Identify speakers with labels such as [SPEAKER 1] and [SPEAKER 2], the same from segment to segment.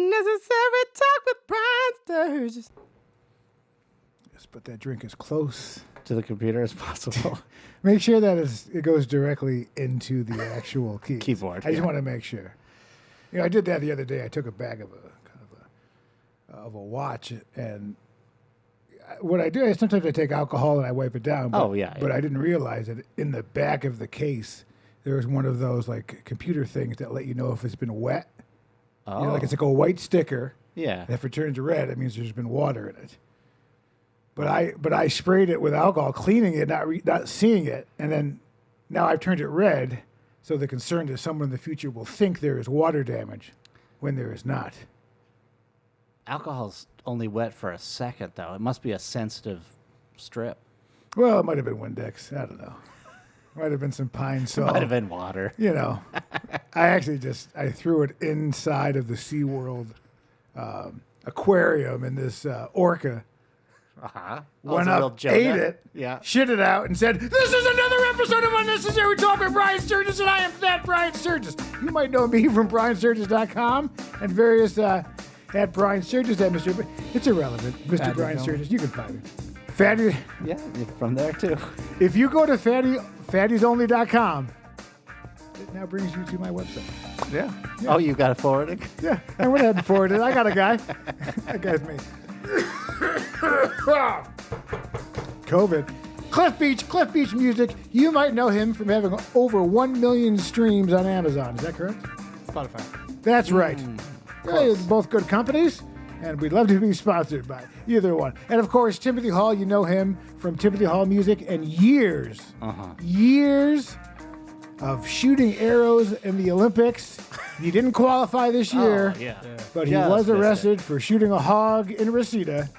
[SPEAKER 1] Unnecessary talk with Brian Sturges.
[SPEAKER 2] Yes, but that drink is close
[SPEAKER 3] to the computer as possible.
[SPEAKER 2] Make sure that it goes directly into the actual
[SPEAKER 3] keyboard.
[SPEAKER 2] I just want to make sure. I did that the other day. I took a bag of a watch, and what I do is sometimes I take alcohol and I wipe it down. But, but I didn't realize that in the back of the case there was one of those like computer things that let you know if it's been wet.
[SPEAKER 3] Oh.
[SPEAKER 2] Like it's like a white sticker.
[SPEAKER 3] Yeah.
[SPEAKER 2] And if it turns red, it means there's been water in it. But I sprayed it with alcohol, cleaning it, not seeing it, and then now I've turned it red. So the concern is someone in the future will think there is water damage when there is not.
[SPEAKER 3] Alcohol's only wet for a second, though. It must be a sensitive strip.
[SPEAKER 2] Well, it might have been Windex. I don't know. Might have been some pine salt.
[SPEAKER 3] Might have been water.
[SPEAKER 2] I threw it inside of the SeaWorld aquarium, and this orca went up, ate it, shit it out, and said, "This is another episode of Unnecessary Talk with Brian Sturges, and I am that Brian Sturges." You might know me from BrianSturges.com and various at Brian Sturges at Mr. It's irrelevant. Mr. Brian Sturges, you can find me. Fatty.
[SPEAKER 3] Yeah, from there too.
[SPEAKER 2] If you go to fattiesonly.com, it now brings you to my website.
[SPEAKER 3] Yeah. Oh, you got it forwarding?
[SPEAKER 2] Yeah, I went ahead and forwarded it. I got a guy. That guy's me. COVID. Cliff Beach Music. You might know him from having over 1 million streams on Amazon. Is that correct?
[SPEAKER 1] Spotify.
[SPEAKER 2] That's right. Both good companies, and we'd love to be sponsored by either one. And of course, Timothy Hall. You know him from Timothy Hall Music and years of shooting arrows in the Olympics. He didn't qualify this year, but he was arrested for shooting a hog in Reseda.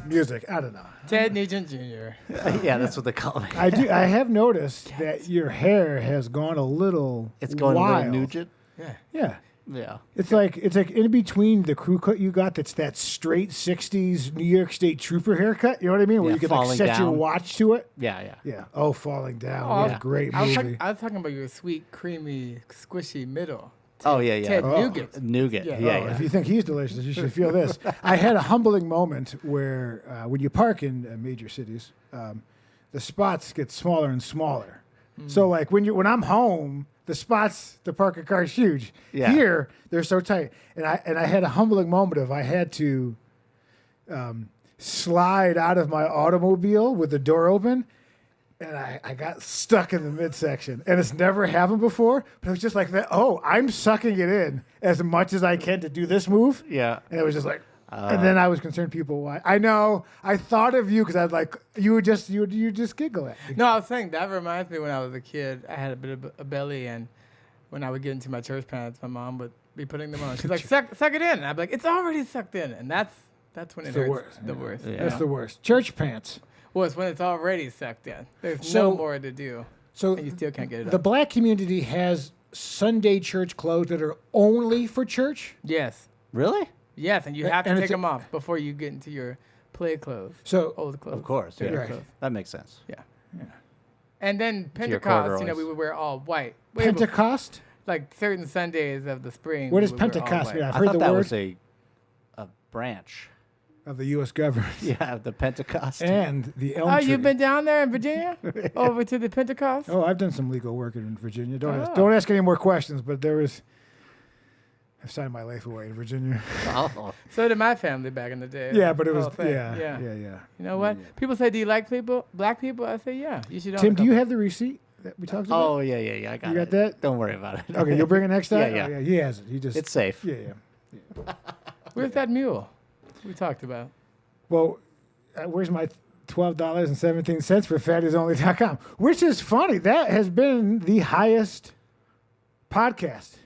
[SPEAKER 2] Music, I don't know.
[SPEAKER 1] Ted Nugent Jr.
[SPEAKER 3] Yeah, that's what they call me.
[SPEAKER 2] I have noticed that your hair has gone a little
[SPEAKER 3] going
[SPEAKER 2] wild.
[SPEAKER 3] a little Nugent?
[SPEAKER 2] Yeah.
[SPEAKER 3] Yeah.
[SPEAKER 2] It's like in between the crew cut you got that's that straight 60s New York State Trooper haircut. You know what I mean? Where you could like set your watch to it.
[SPEAKER 3] Yeah.
[SPEAKER 2] Oh, Falling Down. Oh, yeah. Great movie.
[SPEAKER 1] I was talking about your sweet, creamy, squishy middle.
[SPEAKER 3] Ted
[SPEAKER 1] Nugent.
[SPEAKER 3] Nugent. Yeah.
[SPEAKER 2] If you think he's delicious, you should feel this. I had a humbling moment where when you park in major cities, the spots get smaller and smaller. So like when I'm home, the spots to park a car is huge.
[SPEAKER 3] Yeah.
[SPEAKER 2] Here, they're so tight. And I had a humbling moment of I had to slide out of my automobile with the door open, and I got stuck in the midsection. And it's never happened before, but it was just like that. Oh, I'm sucking it in as much as I can to do this move.
[SPEAKER 3] Yeah.
[SPEAKER 2] And it was just like, and then I was concerned people why. I know. I thought of you because I'd like you would just giggle at me.
[SPEAKER 1] No, I was saying that reminds me when I was a kid. I had a bit of a belly, and when I would get into my church pants, my mom would be putting them on. She's like, "Suck it in," and I'd be like, "It's already sucked in," and that's when it hurts the worst.
[SPEAKER 2] Yeah. That's the worst. Church pants.
[SPEAKER 1] Well, it's when it's already sucked in. There's no more to do.
[SPEAKER 2] So
[SPEAKER 1] and you still can't get it.
[SPEAKER 2] The black community has Sunday church clothes that are only for church.
[SPEAKER 1] Yes.
[SPEAKER 3] Really?
[SPEAKER 1] Yes, and you have to take them off before you get into your play clothes.
[SPEAKER 2] So
[SPEAKER 1] old clothes.
[SPEAKER 3] Of course,
[SPEAKER 2] right.
[SPEAKER 3] Clothes. That makes sense.
[SPEAKER 1] Yeah. And then Pentecost, we would wear all white.
[SPEAKER 2] Pentecost?
[SPEAKER 1] Like certain Sundays of the spring.
[SPEAKER 2] What does Pentecost mean? I've
[SPEAKER 3] I
[SPEAKER 2] heard
[SPEAKER 3] thought
[SPEAKER 2] the
[SPEAKER 3] that
[SPEAKER 2] word
[SPEAKER 3] was a branch
[SPEAKER 2] of the U.S. government.
[SPEAKER 3] Yeah, the Pentecost.
[SPEAKER 2] And the Elm
[SPEAKER 1] Tree.
[SPEAKER 2] Tree.
[SPEAKER 1] You've been down there in Virginia? Over to the Pentecost?
[SPEAKER 2] Oh, I've done some legal work in Virginia. Don't ask any more questions, but I've signed my life away in Virginia.
[SPEAKER 1] So did my family back in the day.
[SPEAKER 2] Yeah, but it was
[SPEAKER 1] yeah.
[SPEAKER 2] You
[SPEAKER 1] know what? Yeah. People say, "Do you like black people?" I say, "Yeah." You should.
[SPEAKER 2] Tim, do you have the receipt that we talked about?
[SPEAKER 3] Oh yeah. I got it.
[SPEAKER 2] You got that?
[SPEAKER 3] Don't worry about it.
[SPEAKER 2] Okay, you'll bring it next time.
[SPEAKER 3] Yeah.
[SPEAKER 2] Oh, yeah. He has it.
[SPEAKER 3] It's safe.
[SPEAKER 2] Yeah.
[SPEAKER 1] Where's that mule we talked about?
[SPEAKER 2] Well, where's my $12.17 for fattiesonly.com? Which is funny. That has been the highest podcast.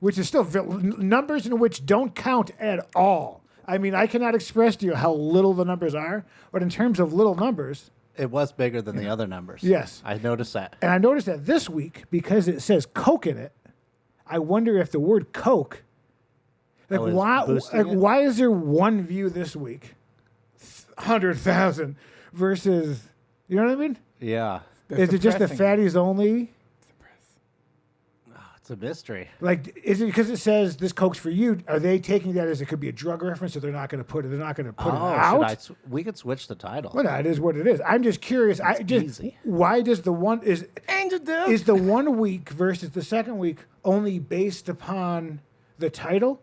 [SPEAKER 2] Which is still numbers in which don't count at all. I mean, I cannot express to you how little the numbers are, but in terms of little numbers...
[SPEAKER 3] It was bigger than the other numbers.
[SPEAKER 2] Yes.
[SPEAKER 3] I noticed that.
[SPEAKER 2] And I noticed that this week, because it says Coke in it, I wonder if the word Coke... why is there one view this week? 100,000 versus... You know what I mean?
[SPEAKER 3] Yeah.
[SPEAKER 2] Is it just the fatties only...
[SPEAKER 3] It's a mystery.
[SPEAKER 2] Like, is it because it says this Coke's for you? Are they taking that as it could be a drug reference, so they're not going to put it? They're not going to put it out.
[SPEAKER 3] We could switch the title.
[SPEAKER 2] Well, no, it is what it is. I'm just curious.
[SPEAKER 3] Easy.
[SPEAKER 2] Why does the one is
[SPEAKER 1] Angel Dust.
[SPEAKER 2] is the 1 week versus the second week only based upon the title?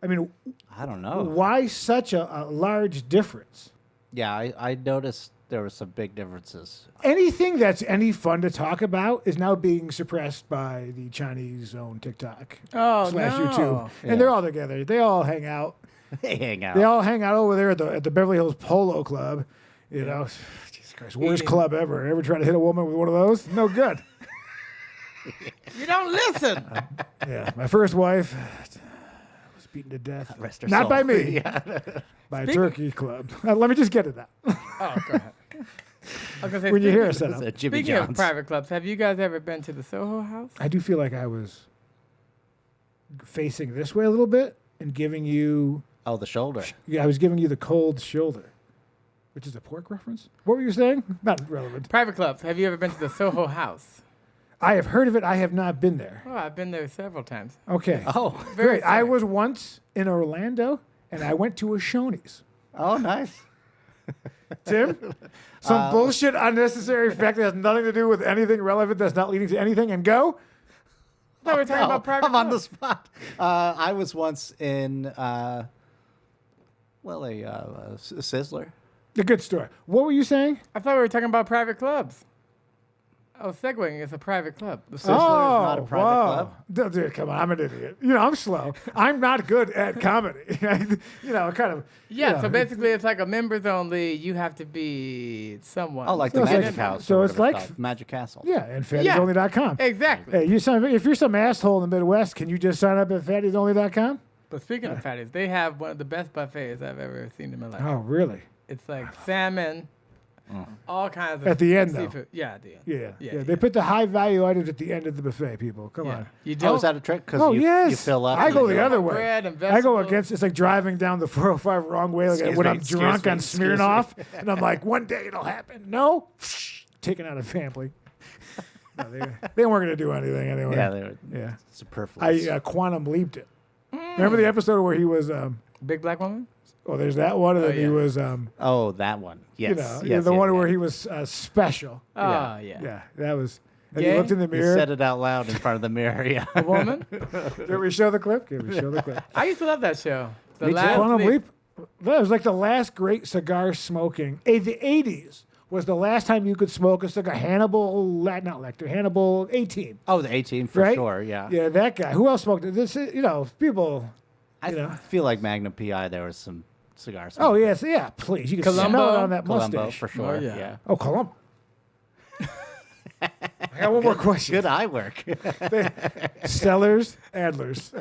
[SPEAKER 2] I mean,
[SPEAKER 3] I don't know.
[SPEAKER 2] Why such a large difference?
[SPEAKER 3] Yeah, I noticed there were some big differences.
[SPEAKER 2] Anything that's any fun to talk about is now being suppressed by the Chinese own TikTok / YouTube, and they're all together. They all hang out.
[SPEAKER 3] They hang out.
[SPEAKER 2] They all hang out over there at the Beverly Hills Polo Club. You know, Jesus Christ, worst club ever. Ever try to hit a woman with one of those? No good.
[SPEAKER 1] You don't listen.
[SPEAKER 2] Yeah, my first wife was beaten to death. Not by me. By a turkey club. Let me just get to that.
[SPEAKER 1] Oh, go ahead. I was gonna say,
[SPEAKER 2] when you hear a setup.
[SPEAKER 1] Speaking of private clubs, have you guys ever been to the Soho House?
[SPEAKER 2] I do feel like I was facing this way a little bit and giving you...
[SPEAKER 3] Oh, the shoulder.
[SPEAKER 2] Yeah, I was giving you the cold shoulder, which is a pork reference. What were you saying? Not relevant.
[SPEAKER 1] Private clubs. Have you ever been to the Soho House?
[SPEAKER 2] I have heard of it. I have not been there.
[SPEAKER 1] Oh, I've been there several times.
[SPEAKER 2] Okay.
[SPEAKER 3] Oh,
[SPEAKER 2] great. I was once in Orlando, and I went to a Shoney's.
[SPEAKER 3] Oh, nice.
[SPEAKER 2] Tim? Some bullshit, unnecessary fact that has nothing to do with anything relevant that's not leading to anything, and go?
[SPEAKER 1] No, we're talking about private
[SPEAKER 3] I'm
[SPEAKER 1] clubs.
[SPEAKER 3] on the spot. I was once in, a Sizzler.
[SPEAKER 2] A good story. What were you saying?
[SPEAKER 1] I thought we were talking about private clubs. Oh, segueing is a private club.
[SPEAKER 3] The Sizzler is not a private club.
[SPEAKER 2] Dude, come on, I'm an idiot. You know, I'm slow. I'm not good at comedy. You know, kind of.
[SPEAKER 1] Yeah, so basically it's like a members only. You have to be someone.
[SPEAKER 3] Oh, like
[SPEAKER 2] So
[SPEAKER 3] the
[SPEAKER 2] it's
[SPEAKER 3] Magic
[SPEAKER 2] like-
[SPEAKER 3] House.
[SPEAKER 2] so
[SPEAKER 3] or
[SPEAKER 2] it's
[SPEAKER 3] whatever
[SPEAKER 2] like-
[SPEAKER 3] called, Magic Castle.
[SPEAKER 2] Yeah, and fattiesonly.com.
[SPEAKER 1] Exactly.
[SPEAKER 2] Hey, if you're some asshole in the Midwest, can you just sign up at fattiesonly.com?
[SPEAKER 1] But speaking of fatties, they have one of the best buffets I've ever seen in my life.
[SPEAKER 2] Oh, really?
[SPEAKER 1] It's like salmon, all kinds of
[SPEAKER 2] At the end, though.
[SPEAKER 1] seafood. Yeah, at the end.
[SPEAKER 2] Yeah. They put the high value items at the end of the buffet, people. Come on.
[SPEAKER 1] You
[SPEAKER 3] Oh,
[SPEAKER 1] don't.
[SPEAKER 3] is that a trick? Because
[SPEAKER 2] Oh,
[SPEAKER 3] you
[SPEAKER 2] yes.
[SPEAKER 3] fill up.
[SPEAKER 2] I
[SPEAKER 3] and
[SPEAKER 2] go
[SPEAKER 3] then
[SPEAKER 2] the
[SPEAKER 3] you
[SPEAKER 2] other way.
[SPEAKER 1] bread and
[SPEAKER 2] I go
[SPEAKER 1] vegetables.
[SPEAKER 2] against, it's like driving down the 405 wrong way like when I'm drunk on Smirnoff. And I'm like, one day it'll happen. No. Taking out a family. No, they weren't going to do anything anyway.
[SPEAKER 3] Yeah, they were
[SPEAKER 2] Yeah.
[SPEAKER 3] superfluous.
[SPEAKER 2] I quantum leaped it. Remember the episode where he was,
[SPEAKER 1] Big black woman?
[SPEAKER 2] there's that one, and then he
[SPEAKER 1] yeah.
[SPEAKER 2] was,
[SPEAKER 3] oh, that one. Yes.
[SPEAKER 2] you know,
[SPEAKER 3] yes,
[SPEAKER 2] the one
[SPEAKER 3] yeah.
[SPEAKER 2] where he was special.
[SPEAKER 1] Oh, yeah.
[SPEAKER 2] Yeah, that was, and
[SPEAKER 1] Gay?
[SPEAKER 2] he looked in the
[SPEAKER 3] You
[SPEAKER 2] mirror.
[SPEAKER 3] said it out loud in front of the mirror. Yeah.
[SPEAKER 1] A woman?
[SPEAKER 2] Did we show the clip? Can we show the clip?
[SPEAKER 1] I used to love that show. The
[SPEAKER 3] Me too.
[SPEAKER 1] last
[SPEAKER 2] Quantum
[SPEAKER 1] Leap.
[SPEAKER 2] Leap. That was like the last great cigar smoking. The 80s was the last time you could smoke a cigar. Hannibal 18.
[SPEAKER 3] Oh, the 18 for
[SPEAKER 2] Right?
[SPEAKER 3] sure. Yeah.
[SPEAKER 2] Yeah, that guy. Who else smoked it? This, people.
[SPEAKER 3] I feel like Magnum PI. There was some cigars.
[SPEAKER 2] Oh yes, yeah. Please, you can
[SPEAKER 1] Columbo?
[SPEAKER 2] smell it on that
[SPEAKER 3] Columbo
[SPEAKER 2] mustache.
[SPEAKER 3] for sure.
[SPEAKER 1] Oh, yeah.
[SPEAKER 3] yeah.
[SPEAKER 2] Oh, Columbo. I got one more question.
[SPEAKER 3] Good eye work.
[SPEAKER 2] Sellers Adlers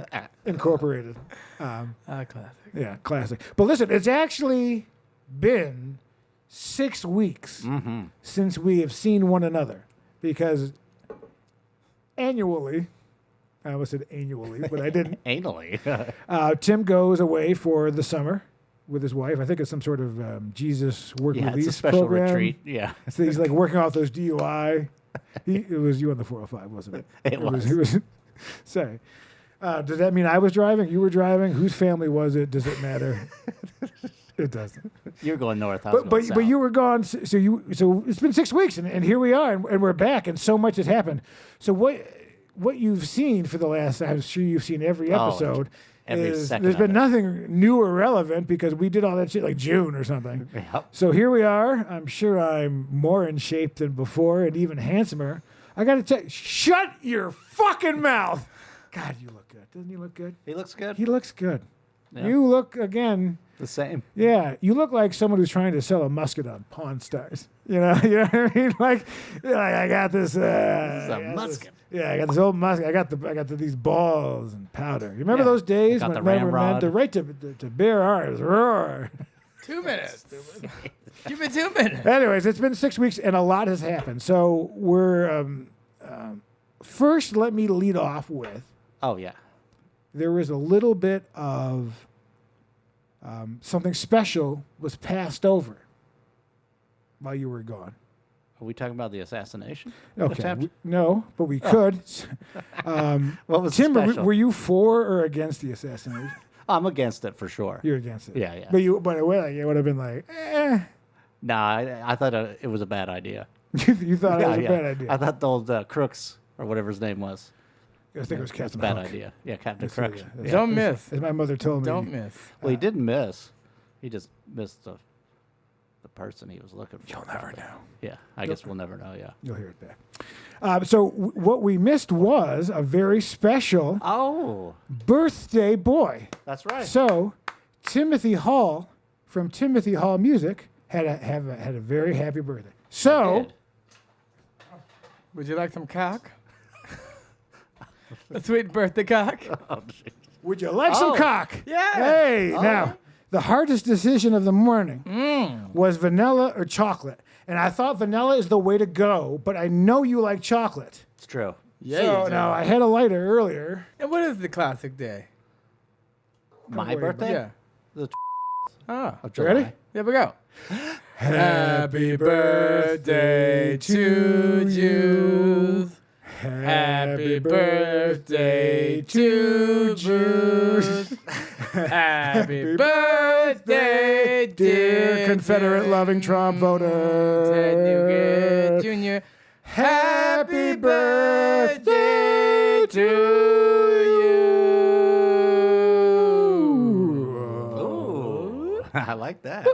[SPEAKER 2] Incorporated.
[SPEAKER 1] Classic.
[SPEAKER 2] Yeah, classic. But listen, it's actually been 6 weeks since we have seen one another because annually, I almost said annually, but I didn't.
[SPEAKER 3] Anally.
[SPEAKER 2] Tim goes away for the summer with his wife. I think it's some sort of Jesus work
[SPEAKER 3] Yeah,
[SPEAKER 2] release
[SPEAKER 3] it's a special
[SPEAKER 2] program.
[SPEAKER 3] retreat. Yeah.
[SPEAKER 2] So he's like working off those DUI. It was you on the 405, wasn't it?
[SPEAKER 3] It was.
[SPEAKER 2] He was. Sorry. Does that mean I was driving? You were driving? Whose family was it? Does it matter? It doesn't.
[SPEAKER 3] You're going north. I was
[SPEAKER 2] But
[SPEAKER 3] going south.
[SPEAKER 2] you were gone. So it's been 6 weeks, and here we are, and we're back, and so much has happened. So what you've seen for the last, I'm sure you've seen every episode.
[SPEAKER 3] Every
[SPEAKER 2] is
[SPEAKER 3] second
[SPEAKER 2] there's
[SPEAKER 3] of
[SPEAKER 2] been
[SPEAKER 3] it.
[SPEAKER 2] nothing new or relevant because we did all that shit like June or something.
[SPEAKER 3] Yep.
[SPEAKER 2] So here we are. I'm sure I'm more in shape than before and even handsomer. I got to tell you, shut your fucking mouth. God, you look good. Doesn't he look good?
[SPEAKER 3] He looks good.
[SPEAKER 2] He looks good.
[SPEAKER 3] Yeah.
[SPEAKER 2] You look, again,
[SPEAKER 3] The same.
[SPEAKER 2] yeah, you look like someone who's trying to sell a musket on Pawn Stars. You know what I mean? Like I got this.
[SPEAKER 3] a musket.
[SPEAKER 2] I got this old musket. I got these balls and powder. You remember
[SPEAKER 3] Yeah.
[SPEAKER 2] those days
[SPEAKER 3] I got
[SPEAKER 2] when
[SPEAKER 3] the
[SPEAKER 2] men were meant
[SPEAKER 3] ramrod.
[SPEAKER 2] to right to bear arms, roar.
[SPEAKER 1] 2 minutes. Give me 2 minutes.
[SPEAKER 2] Anyways, it's been 6 weeks and a lot has happened. So we're first. Let me lead off with.
[SPEAKER 3] Oh yeah.
[SPEAKER 2] There was a little bit of something special was passed over while you were gone.
[SPEAKER 3] Are we talking about the assassination?
[SPEAKER 2] Okay. No, but we could.
[SPEAKER 3] What was
[SPEAKER 2] Tim,
[SPEAKER 3] special?
[SPEAKER 2] were you for or against the assassination?
[SPEAKER 3] I'm against it for sure.
[SPEAKER 2] You're against it.
[SPEAKER 3] Yeah.
[SPEAKER 2] But it would have been like, eh.
[SPEAKER 3] Nah, I thought it was a bad idea.
[SPEAKER 2] You thought it was a bad idea.
[SPEAKER 3] I thought the old Crooks, or whatever his name was.
[SPEAKER 2] I think it was Captain
[SPEAKER 3] That's a bad
[SPEAKER 2] Hook.
[SPEAKER 3] idea. Yeah, Captain Crooks.
[SPEAKER 2] Yeah.
[SPEAKER 1] Don't miss.
[SPEAKER 2] As my mother told me.
[SPEAKER 1] Don't miss.
[SPEAKER 3] Well, he didn't miss. He just missed the person he was looking for.
[SPEAKER 2] You'll never know.
[SPEAKER 3] Yeah, I guess we'll never know, yeah.
[SPEAKER 2] You'll hear it back. So what we missed was a very special birthday boy.
[SPEAKER 3] That's right.
[SPEAKER 2] So Timothy Hall from Timothy Hall Music had a very happy birthday. So
[SPEAKER 1] would you like some cock? A sweet birthday cock.
[SPEAKER 3] Oh, geez.
[SPEAKER 2] Would you like some cock?
[SPEAKER 1] Yeah.
[SPEAKER 2] Hey, now, the hardest decision of the morning was vanilla or chocolate. And I thought vanilla is the way to go, but I know you like chocolate.
[SPEAKER 3] It's true.
[SPEAKER 1] Yeah.
[SPEAKER 2] So now I had a lighter earlier.
[SPEAKER 1] And what is the classic day?
[SPEAKER 3] My
[SPEAKER 2] worry
[SPEAKER 3] birthday?
[SPEAKER 1] Yeah.
[SPEAKER 3] The
[SPEAKER 1] Oh.
[SPEAKER 3] July.
[SPEAKER 2] Ready?
[SPEAKER 1] Here we go. Happy birthday to you. Happy birthday to Juice. Happy birthday,
[SPEAKER 2] dear Confederate loving Trump voter.
[SPEAKER 1] Ted Nugent Jr. Happy birthday to you.
[SPEAKER 3] Ooh, I like that.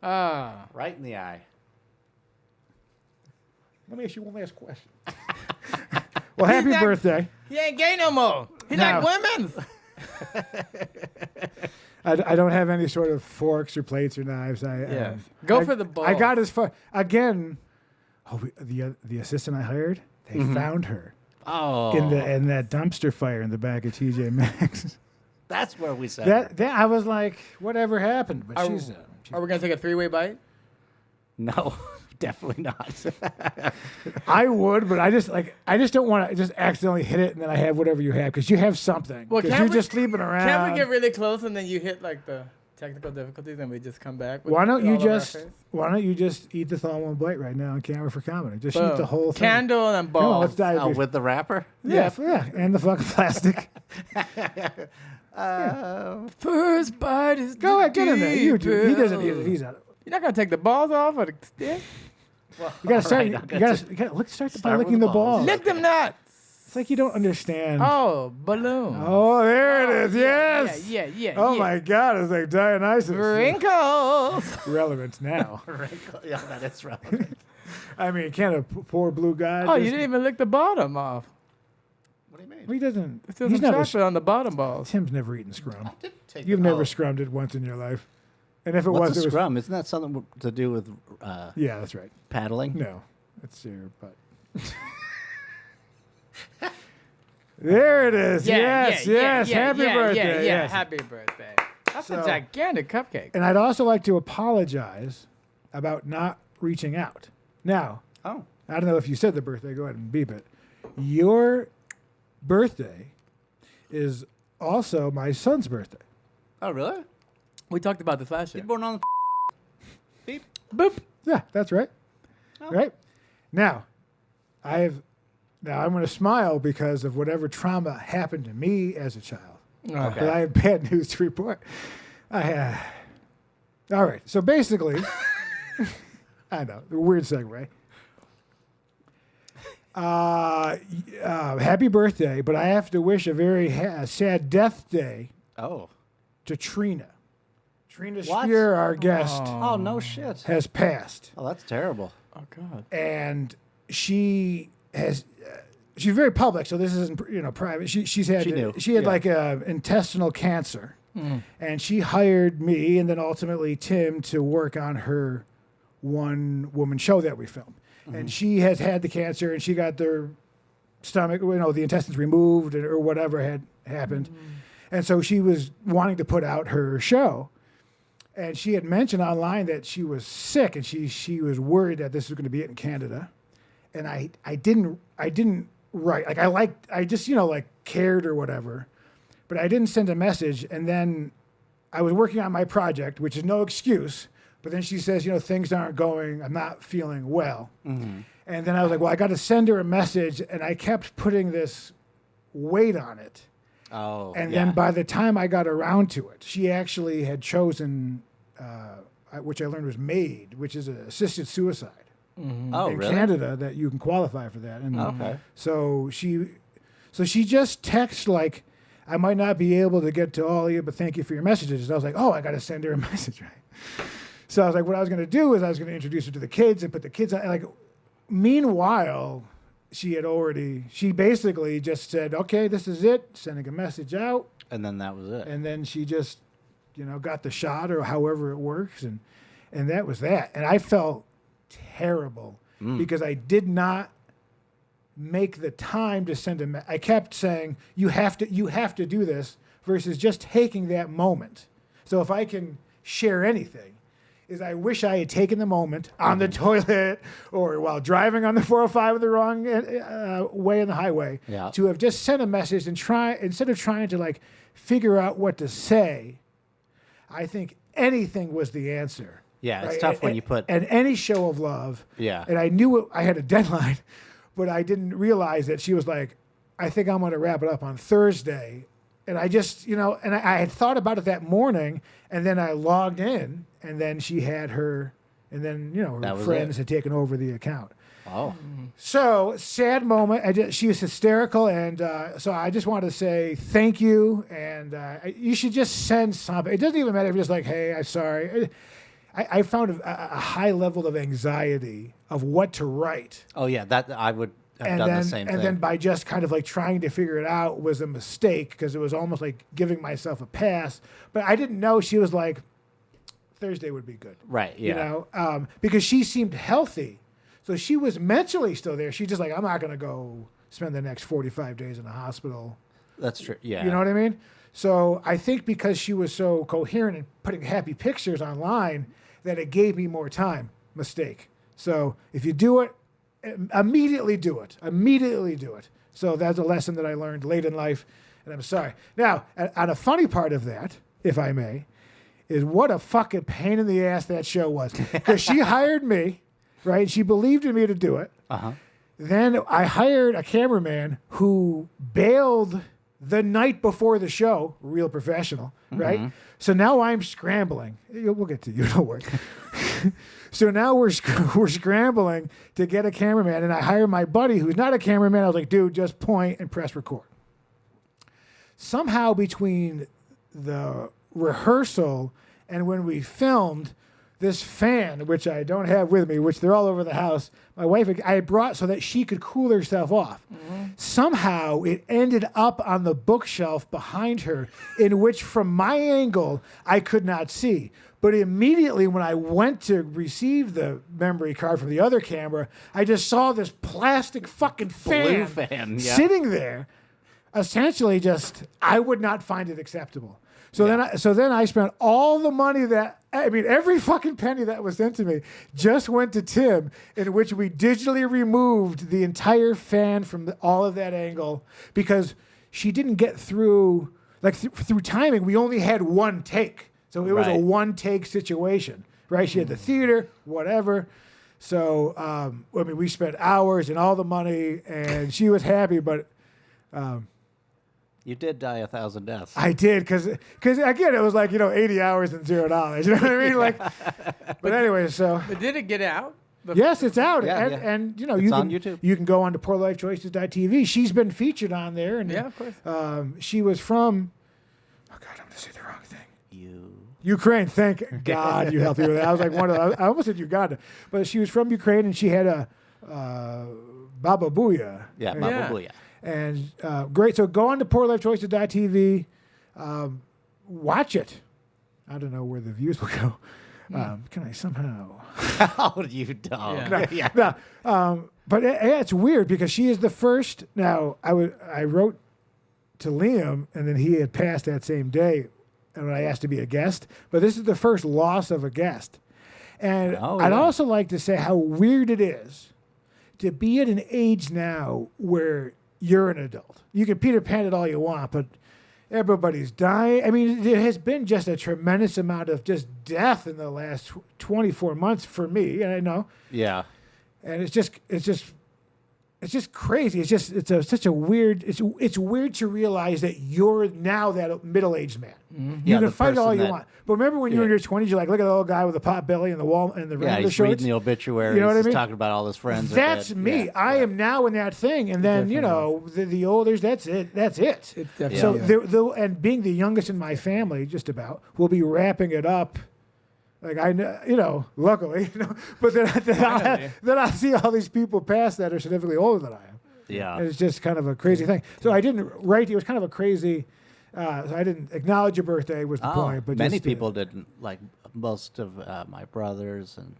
[SPEAKER 3] Right in the eye.
[SPEAKER 2] Let me ask you one last question. Well, happy birthday.
[SPEAKER 1] He ain't gay no more. He
[SPEAKER 2] No.
[SPEAKER 1] like women's.
[SPEAKER 2] I don't have any sort of forks or plates or knives.
[SPEAKER 1] Go for the ball.
[SPEAKER 2] I got as far again. The assistant I hired, they found her in that dumpster fire in the back of TJ Maxx.
[SPEAKER 3] That's where we said
[SPEAKER 2] that I was like, whatever happened? But
[SPEAKER 1] Are we gonna take a 3-way bite?
[SPEAKER 3] No, definitely not.
[SPEAKER 2] I would, but I just don't want to just accidentally hit it and then I have whatever you have because you have something.
[SPEAKER 1] Well,
[SPEAKER 2] because you're just sleeping around.
[SPEAKER 1] Can't we get really close and then you hit like the technical difficulties and we just come back?
[SPEAKER 2] Why don't you just eat the thaw one bite right now on camera for comedy? Just eat the whole thing.
[SPEAKER 1] Candle and
[SPEAKER 2] Come on,
[SPEAKER 1] balls.
[SPEAKER 2] let's dive
[SPEAKER 3] With the wrapper?
[SPEAKER 2] yeah, and the fucking plastic.
[SPEAKER 1] First bite is
[SPEAKER 2] Go ahead, get in there. You do. He
[SPEAKER 1] deep,
[SPEAKER 2] doesn't eat it. He's out.
[SPEAKER 1] You're not gonna take the balls off or the stick?
[SPEAKER 2] You gotta start.
[SPEAKER 3] right,
[SPEAKER 2] you
[SPEAKER 3] I'll get
[SPEAKER 2] gotta start by
[SPEAKER 3] start with
[SPEAKER 2] licking
[SPEAKER 3] the
[SPEAKER 2] the
[SPEAKER 3] balls.
[SPEAKER 2] ball.
[SPEAKER 1] Lick them nuts.
[SPEAKER 2] It's like you don't understand.
[SPEAKER 1] Oh, balloon.
[SPEAKER 2] Oh, there it is. Yes.
[SPEAKER 1] Yeah.
[SPEAKER 2] Oh my God, it's like Dionysus.
[SPEAKER 1] Wrinkles.
[SPEAKER 2] Relevant now.
[SPEAKER 3] Yeah, that is relevant.
[SPEAKER 2] I mean, can't a poor blue guy?
[SPEAKER 1] Oh, you
[SPEAKER 2] just-
[SPEAKER 1] didn't even lick the bottom off.
[SPEAKER 3] What do you mean?
[SPEAKER 2] He doesn't.
[SPEAKER 1] There's still
[SPEAKER 2] He's
[SPEAKER 1] some
[SPEAKER 2] never.
[SPEAKER 1] chocolate on the bottom balls.
[SPEAKER 2] Tim's never eaten scrum.
[SPEAKER 3] Take
[SPEAKER 2] You've
[SPEAKER 3] it-
[SPEAKER 2] never
[SPEAKER 3] oh.
[SPEAKER 2] scrummed it once in your life. And if it
[SPEAKER 3] What's
[SPEAKER 2] was,
[SPEAKER 3] a
[SPEAKER 2] it was.
[SPEAKER 3] scrum? Isn't that something to do with
[SPEAKER 2] Yeah, that's right.
[SPEAKER 3] paddling?
[SPEAKER 2] No, it's your butt. There it is. Yes. Happy birthday.
[SPEAKER 1] Yeah,
[SPEAKER 2] yes.
[SPEAKER 1] happy birthday. That's a
[SPEAKER 2] So-
[SPEAKER 1] gigantic cupcake.
[SPEAKER 2] And I'd also like to apologize about not reaching out. Now,
[SPEAKER 3] Oh.
[SPEAKER 2] I don't know if you said the birthday. Go ahead and beep it. Your birthday is also my son's birthday.
[SPEAKER 3] Oh, really?
[SPEAKER 1] We talked about this last year.
[SPEAKER 3] You're born on the beep.
[SPEAKER 1] Boop.
[SPEAKER 2] Yeah, that's right.
[SPEAKER 3] Oh.
[SPEAKER 2] Right? Now I'm going to smile because of whatever trauma happened to me as a child.
[SPEAKER 1] Okay.
[SPEAKER 2] But I have bad news to report. All right. So basically, I know, weird segue. Happy birthday, but I have to wish a very sad death day
[SPEAKER 3] Oh.
[SPEAKER 2] to Trina. Trina
[SPEAKER 3] What?
[SPEAKER 2] Shpur, our guest,
[SPEAKER 3] Oh, no shit.
[SPEAKER 2] has passed.
[SPEAKER 3] Oh, that's terrible.
[SPEAKER 1] Oh God.
[SPEAKER 2] And she has she's very public, so this isn't private. She had like intestinal cancer, and she hired me and then ultimately Tim to work on her one woman show that we filmed. And she has had the cancer, and she got their stomach, the intestines removed or whatever had happened, and so she was wanting to put out her show. And she had mentioned online that she was sick and she was worried that this was going to be it in Canada. And I didn't write, I just cared or whatever, but I didn't send a message. And then I was working on my project, which is no excuse, But then she says, things aren't going, I'm not feeling well. Mm-hmm. And then I was like, well, I got to send her a message. And I kept putting this weight on it.
[SPEAKER 3] Oh,
[SPEAKER 2] and then by the time I got around to it, she actually had chosen, which I learned was MAID, which is assisted suicide.
[SPEAKER 3] Mm-hmm.
[SPEAKER 2] In Canada, that you can qualify for that. And
[SPEAKER 3] okay.
[SPEAKER 2] So she just texted like, I might not be able to get to all of you, but thank you for your messages. And I was like, oh, I got to send her a message, right? So I was like, what I was going to do is I was going to introduce her to the kids and put the kids on. Like, meanwhile, she basically just said, okay, this is it, sending a message out.
[SPEAKER 3] And then that was it.
[SPEAKER 2] And then she just, got the shot or however it works. And that was that. And I felt terrible because I did not make the time to send a I kept saying, you have to do this versus just taking that moment. So if I can share anything, is I wish I had taken the moment on the toilet or while driving on the 405 the wrong way on the highway to have just sent a message and instead of trying to like figure out what to say, I think anything was the answer.
[SPEAKER 3] Yeah, it's tough when you put...
[SPEAKER 2] And any show of love.
[SPEAKER 3] Yeah.
[SPEAKER 2] And I knew I had a deadline, but I didn't realize that she was like, I think I'm going to wrap it up on Thursday. And I just, and I had thought about it that morning, and then I logged in, and then she had her, and then, her friends had taken over the account.
[SPEAKER 3] Oh.
[SPEAKER 2] So, sad moment. She was hysterical, and so I just wanted to say thank you, and you should just send something. It doesn't even matter if you're just like, hey, I'm sorry. I found a high level of anxiety of what to write.
[SPEAKER 3] Oh, yeah, that I would have done the same thing.
[SPEAKER 2] And then by just kind of like trying to figure it out was a mistake because it was almost like giving myself a pass. But I didn't know she was like, Thursday would be good.
[SPEAKER 3] Right, yeah.
[SPEAKER 2] Because she seemed healthy. So she was mentally still there. She's just like, I'm not going to go spend the next 45 days in the hospital.
[SPEAKER 3] That's true, yeah.
[SPEAKER 2] You know what I mean? So I think because she was so coherent and putting happy pictures online, that it gave me more time. Mistake. So if you do it, immediately do it. Immediately do it. So that's a lesson that I learned late in life, and I'm sorry. Now, on a funny part of that, if I may, is what a fucking pain in the ass that show was. Because she hired me, right? She believed in me to do it.
[SPEAKER 3] Uh-huh.
[SPEAKER 2] Then I hired a cameraman who bailed the night before the show, real professional, right? So now I'm scrambling. We'll get to you, don't worry. So now we're scrambling to get a cameraman, and I hire my buddy who's not a cameraman. I was like, dude, just point and press record. Somehow between the rehearsal and when we filmed, this fan, which I don't have with me, which they're all over the house, my wife, I brought so that she could cool herself off. Mm-hmm. Somehow it ended up on the bookshelf behind her, in which from my angle, I could not see. But immediately when I went to receive the memory card from the other camera, I just saw this plastic fucking fan sitting there. Essentially just, I would not find it acceptable. So then I spent all the money every fucking penny that was sent to me just went to Tim, in which we digitally removed the entire fan from all of that angle because she didn't get through, through timing, we only had one take. So it was a one-take situation, right? She had the theater, whatever. So, we spent hours and all the money, and she was happy, but...
[SPEAKER 3] You did die 1,000 deaths.
[SPEAKER 2] I did, because again, it was 80 hours and $0. You know what I mean? But anyway, so...
[SPEAKER 1] But did it get out?
[SPEAKER 2] Yes, it's out.
[SPEAKER 3] Yeah,
[SPEAKER 2] and
[SPEAKER 3] it's
[SPEAKER 2] you
[SPEAKER 3] on
[SPEAKER 2] can,
[SPEAKER 3] YouTube.
[SPEAKER 2] You can go on to poorlifechoices.tv. She's been featured on there. And,
[SPEAKER 1] yeah, of course.
[SPEAKER 2] She was from... Oh, God, I'm going to say the wrong thing. Ukraine. Thank God you helped me with that. I was like I almost said Uganda. But she was from Ukraine, and she had a Baba Booyah.
[SPEAKER 3] Yeah, Baba Booyah.
[SPEAKER 2] And great. So go on to poorlifechoices.tv. Watch it. I don't know where the views will go. Can I somehow?
[SPEAKER 3] How you don't?
[SPEAKER 2] Yeah. But it's weird because she is the first. Now I wrote to Liam, and then he had passed that same day, and when I asked to be a guest. But this is the first loss of a guest, and I'd also like to say how weird it is to be at an age now where you're an adult. You can Peter Pan it all you want, but Everybody's dying. I mean, there has been just a tremendous amount of just death in the last 24 months for me. And I know.
[SPEAKER 3] Yeah.
[SPEAKER 2] And it's just crazy. Such a weird. It's weird to realize that you're now that middle-aged man.
[SPEAKER 3] Mm-hmm.
[SPEAKER 2] You can fight all you want. But remember when you were in your 20s, you're like, look at the old guy with the pot belly and the wall and the
[SPEAKER 3] he's
[SPEAKER 2] shorts.
[SPEAKER 3] reading the obituaries.
[SPEAKER 2] You know what I mean?
[SPEAKER 3] Talking about all his friends.
[SPEAKER 2] That's me. I am now in that thing. And then the olders. That's it. It's definitely so. And being the youngest in my family, just about, we'll be wrapping it up. Like luckily, but then I'll see all these people pass that are significantly older than I am.
[SPEAKER 3] Yeah,
[SPEAKER 2] and it's just kind of a crazy thing. So I didn't write. It was kind of a crazy. So I didn't acknowledge your birthday was the point. But
[SPEAKER 3] many people didn't. Like most of my brothers and.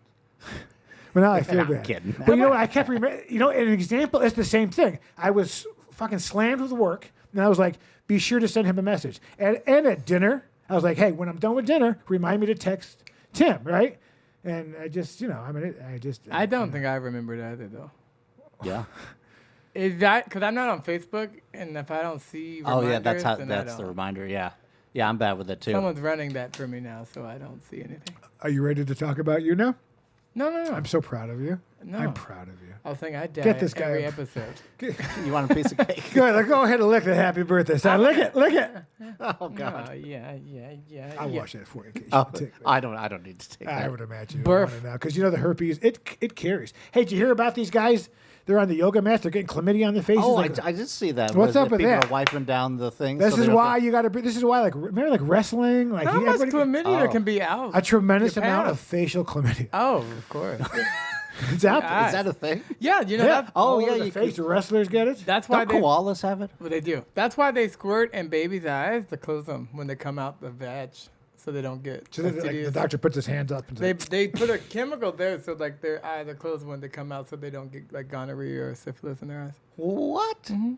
[SPEAKER 2] Well, now I feel bad.
[SPEAKER 3] I'm kidding.
[SPEAKER 2] But I kept remembering. An example. It's the same thing. I was fucking slammed with work, and I was like, "Be sure to send him a message." And at dinner, I was like, "Hey, when I'm done with dinner, remind me to text Tim, right?" And I just, I
[SPEAKER 1] don't think I remembered either, though.
[SPEAKER 3] Yeah.
[SPEAKER 1] Is that because I'm not on Facebook, and if I don't see reminders,
[SPEAKER 3] that's the reminder. Yeah, I'm bad with it too.
[SPEAKER 1] Someone's running that for me now, so I don't see anything.
[SPEAKER 2] Are you ready to talk about you now?
[SPEAKER 1] No.
[SPEAKER 2] I'm so proud of you.
[SPEAKER 1] No.
[SPEAKER 2] I'm proud of you.
[SPEAKER 1] I was saying I die
[SPEAKER 2] Get this guy
[SPEAKER 1] every episode.
[SPEAKER 3] You want a piece of cake?
[SPEAKER 2] Good. Go ahead and lick the happy birthday sign. Lick it.
[SPEAKER 3] Oh God.
[SPEAKER 1] Yeah.
[SPEAKER 2] I'll wash that for you. In case you take
[SPEAKER 3] I don't need to take that.
[SPEAKER 2] I would imagine you don't want it now because the herpes it carries. Hey, did you hear about these guys? They're on the yoga mats. They're getting chlamydia on their faces.
[SPEAKER 3] Oh, I did see that.
[SPEAKER 2] What's up with
[SPEAKER 3] people
[SPEAKER 2] that?
[SPEAKER 3] People are wiping down the things.
[SPEAKER 2] This is why you got to. This is why, remember, wrestling.
[SPEAKER 1] How much chlamydia can be out?
[SPEAKER 2] A tremendous amount of facial chlamydia.
[SPEAKER 1] Oh, of course.
[SPEAKER 2] It's out there.
[SPEAKER 3] Is that a thing?
[SPEAKER 1] Yeah,
[SPEAKER 2] That's the face. The wrestlers get it.
[SPEAKER 1] That's why
[SPEAKER 3] koalas have it.
[SPEAKER 1] Well, they do. That's why they squirt in babies' eyes to close them when they come out the vag, so they don't get.
[SPEAKER 2] So the doctor puts his hands up. And
[SPEAKER 1] they put a chemical there, so their eyes are closed when they come out, so they don't get gonorrhea or syphilis in their eyes.
[SPEAKER 3] What?
[SPEAKER 1] Mm-hmm.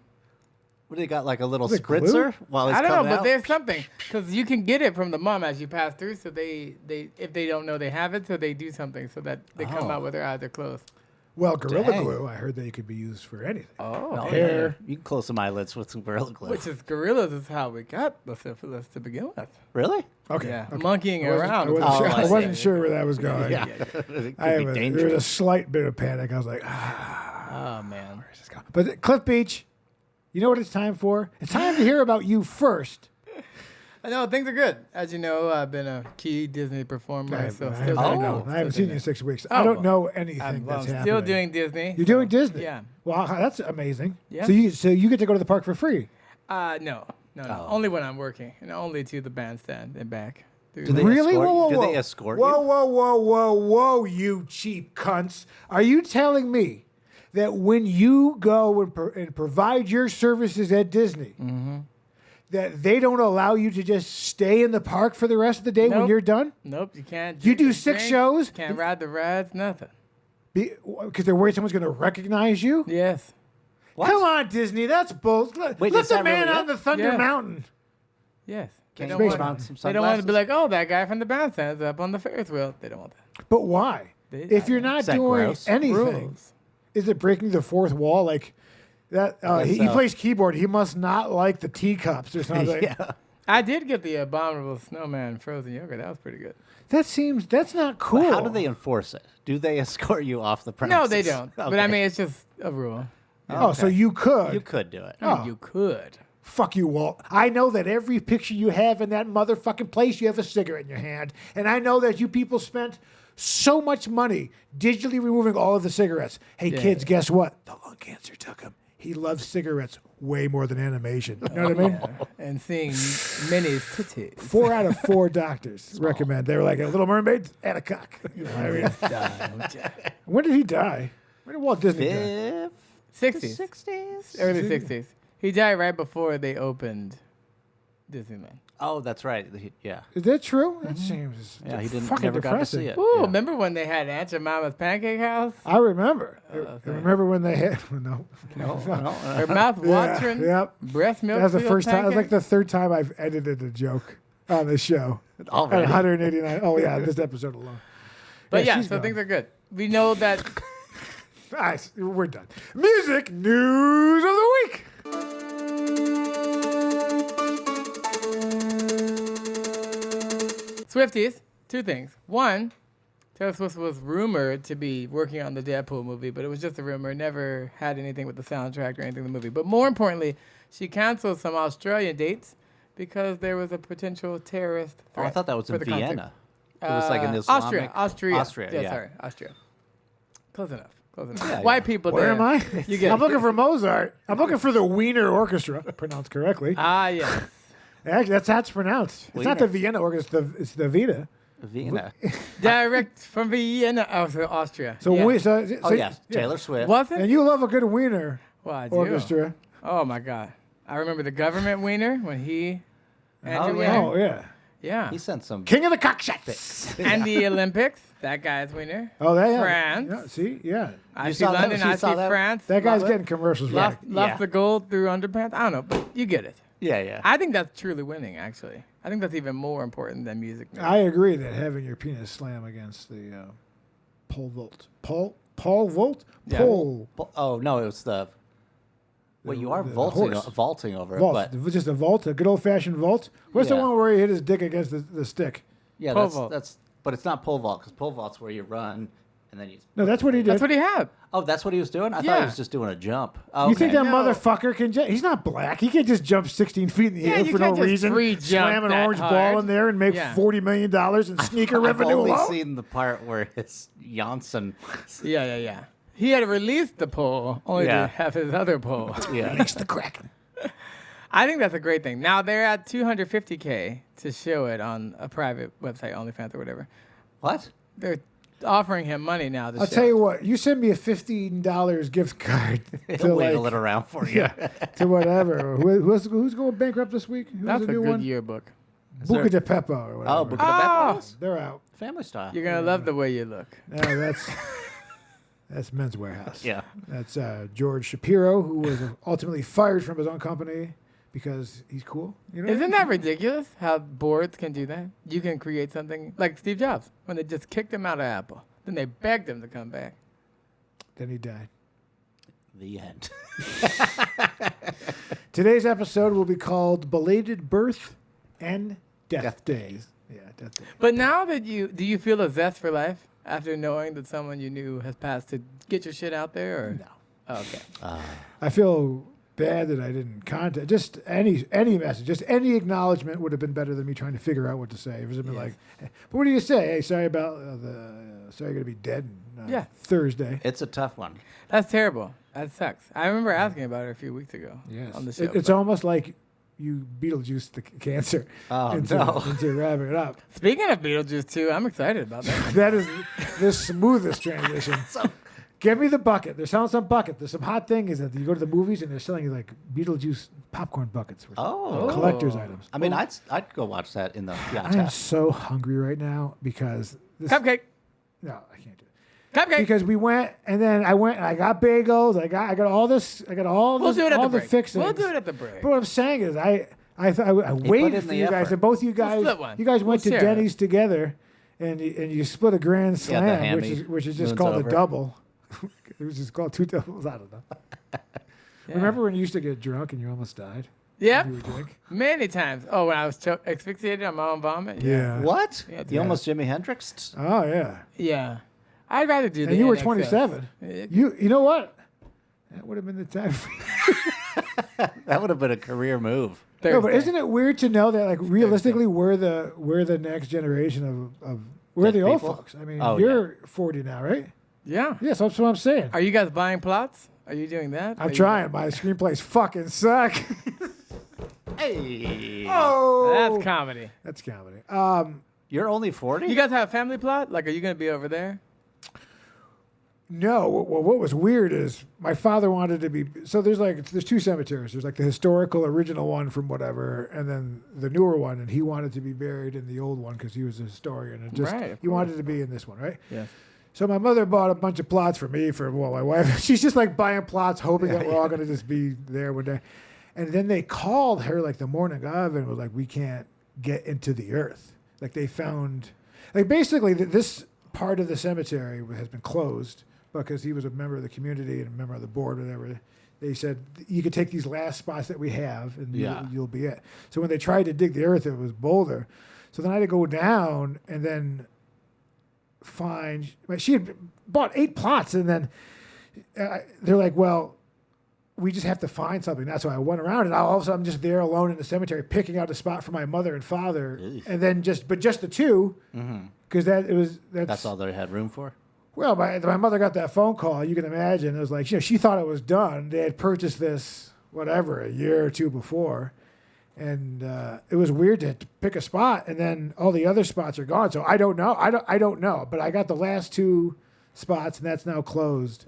[SPEAKER 3] What, they got like a little spritzer while it's
[SPEAKER 1] I don't know,
[SPEAKER 3] out?
[SPEAKER 1] but there's something because you can get it from the mom as you pass through. So they if they don't know they have it, so they do something so that they come out with their eyes are closed.
[SPEAKER 2] Well, Gorilla Glue, I heard that it could be used for anything.
[SPEAKER 3] Hair. You can close some eyelids with some Gorilla Glue.
[SPEAKER 1] Which is gorillas is how we got the syphilis to begin with.
[SPEAKER 3] Really?
[SPEAKER 2] Okay.
[SPEAKER 1] Yeah. Monkeying around.
[SPEAKER 2] I wasn't sure where that was going.
[SPEAKER 3] Yeah.
[SPEAKER 2] There was a slight bit of panic. I was like,
[SPEAKER 1] oh man.
[SPEAKER 2] Where's this going? But Cliff Beach, you know what it's time for? It's time to hear about you first.
[SPEAKER 1] I know things are good. As you know, I've been a key Disney performer. I
[SPEAKER 2] haven't seen you in 6 weeks. I don't know anything that's happening.
[SPEAKER 1] I'm still doing Disney.
[SPEAKER 2] You're doing Disney?
[SPEAKER 1] Yeah.
[SPEAKER 2] Well, that's amazing.
[SPEAKER 1] Yeah.
[SPEAKER 2] So you get to go to the park for free?
[SPEAKER 1] No. Only when I'm working, and only to the bandstand and back.
[SPEAKER 3] Do they escort? Do they escort you?
[SPEAKER 2] Whoa, you cheap cunts. Are you telling me that when you go and provide your services at Disney, that they don't allow you to just stay in the park for the rest of the day when you're done?
[SPEAKER 1] Nope, you can't.
[SPEAKER 2] You do 6 shows?
[SPEAKER 1] Can't ride the rides, nothing.
[SPEAKER 2] Because they're worried someone's going to recognize you?
[SPEAKER 1] Yes.
[SPEAKER 2] What? Come on, Disney. That's bullshit. Let the man on the Thunder Mountain.
[SPEAKER 1] Yes.
[SPEAKER 3] They
[SPEAKER 1] don't want to be like, oh, that guy from the bandstand's up on the Ferris wheel. They don't want that.
[SPEAKER 2] But why? If you're not doing anything, is it breaking the fourth wall? Like that? He plays keyboard. He must not like the teacups or something.
[SPEAKER 3] Yeah.
[SPEAKER 1] I did get the Abominable Snowman frozen yogurt. That was pretty good.
[SPEAKER 2] That's not cool.
[SPEAKER 3] But how do they enforce it? Do they escort you off the premises?
[SPEAKER 1] No, they don't. Okay. But I mean, it's just a rule.
[SPEAKER 2] Oh, so you could.
[SPEAKER 3] You could do it.
[SPEAKER 1] I mean, you could.
[SPEAKER 2] Fuck you, Walt. I know that every picture you have in that motherfucking place, you have a cigarette in your hand. And I know that you people spent so much money digitally removing all of the cigarettes. Hey, kids, guess what? The lung cancer took him. He loves cigarettes way more than animation. You know what I mean?
[SPEAKER 1] Yeah. And seeing Minnie's titties.
[SPEAKER 2] 4 out of 4 doctors recommend. They were like a Little Mermaid and a cock. You know what I mean? When did he die? When did Walt Disney die?
[SPEAKER 1] 60s. Early 60s. He died right before they opened Disneyland.
[SPEAKER 3] Oh, that's right. Yeah.
[SPEAKER 2] Is that true? That seems
[SPEAKER 3] he didn't
[SPEAKER 2] fucking
[SPEAKER 3] never
[SPEAKER 2] depressing.
[SPEAKER 3] got to see it.
[SPEAKER 1] Ooh,
[SPEAKER 3] Yeah.
[SPEAKER 1] remember when they had Aunt Jemima's Pancake House?
[SPEAKER 2] I remember. I remember when they had
[SPEAKER 3] No.
[SPEAKER 1] Her mouth watering.
[SPEAKER 2] Yep.
[SPEAKER 1] Breast milk.
[SPEAKER 2] That's the first time. It was
[SPEAKER 1] pancake?
[SPEAKER 2] like the 3rd time I've edited a joke on the show.
[SPEAKER 3] Already?
[SPEAKER 2] At 189. Oh yeah, this episode alone.
[SPEAKER 1] But yeah,
[SPEAKER 2] she's
[SPEAKER 1] so
[SPEAKER 2] gone.
[SPEAKER 1] things are good. We know that.
[SPEAKER 2] All right, we're done. Music news of the week.
[SPEAKER 1] Swifties, two things. One, Taylor Swift was rumored to be working on the Deadpool movie, but it was just a rumor. Never had anything with the soundtrack or anything in the movie. But more importantly, she canceled some Australian dates because there was a potential terrorist threat.
[SPEAKER 3] I thought that was in Vienna. It was
[SPEAKER 1] like
[SPEAKER 3] in the
[SPEAKER 1] Austria.
[SPEAKER 3] Yeah.
[SPEAKER 1] Sorry, Austria. Close enough.
[SPEAKER 3] Yeah,
[SPEAKER 1] White people
[SPEAKER 2] Where
[SPEAKER 1] there.
[SPEAKER 2] am I?
[SPEAKER 1] You get
[SPEAKER 2] I'm looking for Mozart. I'm looking for the Wiener Orchestra, pronounced correctly.
[SPEAKER 1] Yes.
[SPEAKER 2] Actually, that's how it's pronounced. It's not the Vienna Orchestra, it's the Vita.
[SPEAKER 3] Vienna.
[SPEAKER 1] Direct from Vienna, Austria.
[SPEAKER 2] So,
[SPEAKER 3] Taylor Swift.
[SPEAKER 1] Was it?
[SPEAKER 2] And you love a good Wiener Orchestra.
[SPEAKER 1] Oh, my God. I remember the government wiener when he... Andrew Wiener.
[SPEAKER 2] Oh, yeah.
[SPEAKER 1] Yeah.
[SPEAKER 3] He sent some...
[SPEAKER 2] King of the cockshots.
[SPEAKER 1] And the Olympics, that guy's wiener.
[SPEAKER 2] Oh, that
[SPEAKER 1] France.
[SPEAKER 2] Yeah, see? Yeah.
[SPEAKER 1] I see London, I see France.
[SPEAKER 2] That guy's getting commercials right.
[SPEAKER 1] Lost the gold through underpants. I don't know, but you get it.
[SPEAKER 3] Yeah.
[SPEAKER 1] I think that's truly winning, actually. I think that's even more important than music.
[SPEAKER 2] I agree that having your penis slam against the pole vault. Pole vault?
[SPEAKER 1] Yeah.
[SPEAKER 2] Pole.
[SPEAKER 3] Oh, no, it was the... Well, you are vaulting over it,
[SPEAKER 2] vault.
[SPEAKER 3] but...
[SPEAKER 2] Just a vault, a good old-fashioned vault? What's the one where he hit his dick against the stick?
[SPEAKER 3] Yeah,
[SPEAKER 1] pole vault.
[SPEAKER 3] That's... But it's not pole vault, because pole vault's where you run, and then you...
[SPEAKER 2] No, that's what he did.
[SPEAKER 1] That's what he had.
[SPEAKER 3] Oh, that's what he was doing? I thought he was just doing a jump. Oh,
[SPEAKER 2] You think that
[SPEAKER 1] No.
[SPEAKER 2] motherfucker can he's not black. He can't just jump 16 feet in the air
[SPEAKER 1] you
[SPEAKER 2] for no
[SPEAKER 1] can't just
[SPEAKER 2] reason.
[SPEAKER 1] free jump
[SPEAKER 2] Slam an
[SPEAKER 1] that
[SPEAKER 2] orange
[SPEAKER 1] hard.
[SPEAKER 2] ball in there and make $40 million in sneaker
[SPEAKER 3] I've
[SPEAKER 2] revenue
[SPEAKER 3] only
[SPEAKER 2] alone.
[SPEAKER 3] seen the part where it's Janssen.
[SPEAKER 1] Yeah. He had released the pole only to have his other pole.
[SPEAKER 3] Yeah.
[SPEAKER 2] Release the Kraken.
[SPEAKER 1] I think that's a great thing. Now they're at $250K to show it on a private website, OnlyFans or whatever.
[SPEAKER 3] What?
[SPEAKER 1] They're offering him money now to
[SPEAKER 2] I'll
[SPEAKER 1] show
[SPEAKER 2] tell you
[SPEAKER 1] it.
[SPEAKER 2] what. You send me a $15 gift card
[SPEAKER 3] He'll wiggle it around for you.
[SPEAKER 2] to whatever. Who's going bankrupt this week? Who's
[SPEAKER 1] That's
[SPEAKER 2] the
[SPEAKER 1] a
[SPEAKER 2] new
[SPEAKER 1] good
[SPEAKER 2] one?
[SPEAKER 1] yearbook.
[SPEAKER 2] Buca de Pepo or whatever.
[SPEAKER 3] Oh, Buca de Beppo?
[SPEAKER 2] They're out.
[SPEAKER 3] Family style.
[SPEAKER 1] You're going to love the way you look.
[SPEAKER 2] No, that's Men's Warehouse.
[SPEAKER 3] Yeah.
[SPEAKER 2] That's George Shapiro, who was ultimately fired from his own company because he's cool. You know?
[SPEAKER 1] Isn't that ridiculous how boards can do that? You can create something like Steve Jobs when they just kicked him out of Apple. Then they begged him to come back.
[SPEAKER 2] Then he died.
[SPEAKER 3] The end.
[SPEAKER 2] Today's episode will be called Belated Birth and Death Days. Yeah, Death Days.
[SPEAKER 1] But now that do you feel a zest for life after knowing that someone you knew has passed to get your shit out there? Or?
[SPEAKER 2] No.
[SPEAKER 1] Oh, okay.
[SPEAKER 2] I feel bad that I didn't contact. Just any message, just any acknowledgement would have been better than me trying to figure out what to say. It was been like, but what do you say? Hey, sorry about sorry, you're gonna be dead Thursday.
[SPEAKER 3] It's a tough one.
[SPEAKER 1] That's terrible. That sucks. I remember asking about it a few weeks ago on the show.
[SPEAKER 2] It's almost like you Beetlejuice the cancer into wrapping it up.
[SPEAKER 1] Speaking of Beetlejuice, too, I'm excited about that.
[SPEAKER 2] That is the smoothest transition. Give me the bucket. They're selling some bucket. There's some hot thing is that you go to the movies and they're selling you like Beetlejuice popcorn buckets. Collector's items.
[SPEAKER 3] I mean, I'd go watch that in the
[SPEAKER 2] I am so hungry right now because
[SPEAKER 1] Cupcake.
[SPEAKER 2] No, I can't do it.
[SPEAKER 1] Cupcake.
[SPEAKER 2] Because we went and then I went and I got bagels. I got all this. I got all
[SPEAKER 1] We'll
[SPEAKER 2] this.
[SPEAKER 1] do it at
[SPEAKER 2] all
[SPEAKER 1] the
[SPEAKER 2] the
[SPEAKER 1] break.
[SPEAKER 2] fixings.
[SPEAKER 1] We'll do it at the break.
[SPEAKER 2] But what I'm saying is I waited for you guys, and both you guys,
[SPEAKER 1] split one.
[SPEAKER 2] you guys went
[SPEAKER 1] We'll
[SPEAKER 2] to
[SPEAKER 1] share
[SPEAKER 2] Denny's together, and you split a grand slam, which is just
[SPEAKER 3] moon's
[SPEAKER 2] called
[SPEAKER 3] over.
[SPEAKER 2] a double. It was just called two doubles. I don't know. Remember when you used to get drunk and you almost died?
[SPEAKER 1] Yep.
[SPEAKER 2] You would drink?
[SPEAKER 1] Many times. Oh, when I was asphyxiated on my own vomit?
[SPEAKER 2] Yeah.
[SPEAKER 3] What?
[SPEAKER 1] Yeah,
[SPEAKER 3] You almost Jimi Hendrixed?
[SPEAKER 2] Oh yeah.
[SPEAKER 1] Yeah. I'd rather do that.
[SPEAKER 2] And you were 27. You know what? That would have been the time.
[SPEAKER 3] That would have been a career move.
[SPEAKER 2] No, but isn't it weird to know that, like, realistically, we're the next generation of we're the old folks. I mean, you're 40 now, right?
[SPEAKER 1] Yeah.
[SPEAKER 2] Yes, that's what I'm saying.
[SPEAKER 1] Are you guys buying plots? Are you doing that?
[SPEAKER 2] I'm trying. My screenplays fucking suck.
[SPEAKER 3] Hey.
[SPEAKER 2] Oh,
[SPEAKER 1] That's comedy.
[SPEAKER 2] That's comedy.
[SPEAKER 3] You're only 40?
[SPEAKER 1] You guys have a family plot? Like, are you going to be over there?
[SPEAKER 2] No. Well, what was weird is my father wanted to be. So there's two cemeteries. There's like the historical original one from whatever, and then the newer one. And he wanted to be buried in the old one because he was a historian, and he wanted to be in this one, right?
[SPEAKER 1] Yes.
[SPEAKER 2] So my mother bought a bunch of plots for me, for my wife. She's just like buying plots, hoping that we're all going to just be there one day. And then they called her like the morning of and was like, we can't get into the earth. Like they found, like basically this part of the cemetery has been closed because he was a member of the community and a member of the board, whatever. They said, you could take these last spots that we have and you'll be it. So when they tried to dig the earth, it was boulder. So then I had to go down and then find. She had bought 8 plots, and then they're like, "Well, we just have to find something." That's why I went around, and all of a sudden I'm just there alone in the cemetery, picking out a spot for my mother and father, and then just the two, because that's
[SPEAKER 3] all they had room for.
[SPEAKER 2] Well, my mother got that phone call. You can imagine. It was like, she thought it was done. They had purchased this, whatever, a year or two before. And it was weird to pick a spot, and then all the other spots are gone. So I don't know. I don't know. But I got the last 2 spots, and that's now closed.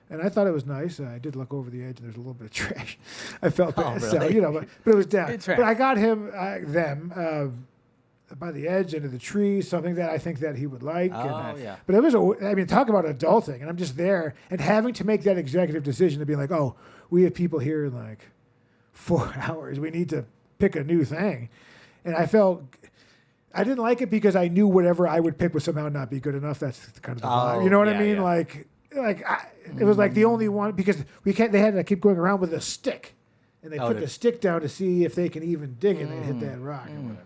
[SPEAKER 2] And I thought it was nice. I did look over the edge, and there's a little bit of trash. I felt bad.
[SPEAKER 3] Really?
[SPEAKER 2] So, but it was down. But I got them by the edge into the trees, something that I think that he would like.
[SPEAKER 3] Yeah.
[SPEAKER 2] But it was, talk about adulting, and I'm just there and having to make that executive decision to be like, oh, we have people here in like 4 hours. We need to pick a new thing. And I didn't like it because I knew whatever I would pick would somehow not be good enough. That's kind of the vibe. You know what I mean? Yeah. It was like the only one, because they had to keep going around with a stick. And they put the stick down to see if they can even dig it and hit that rock or whatever.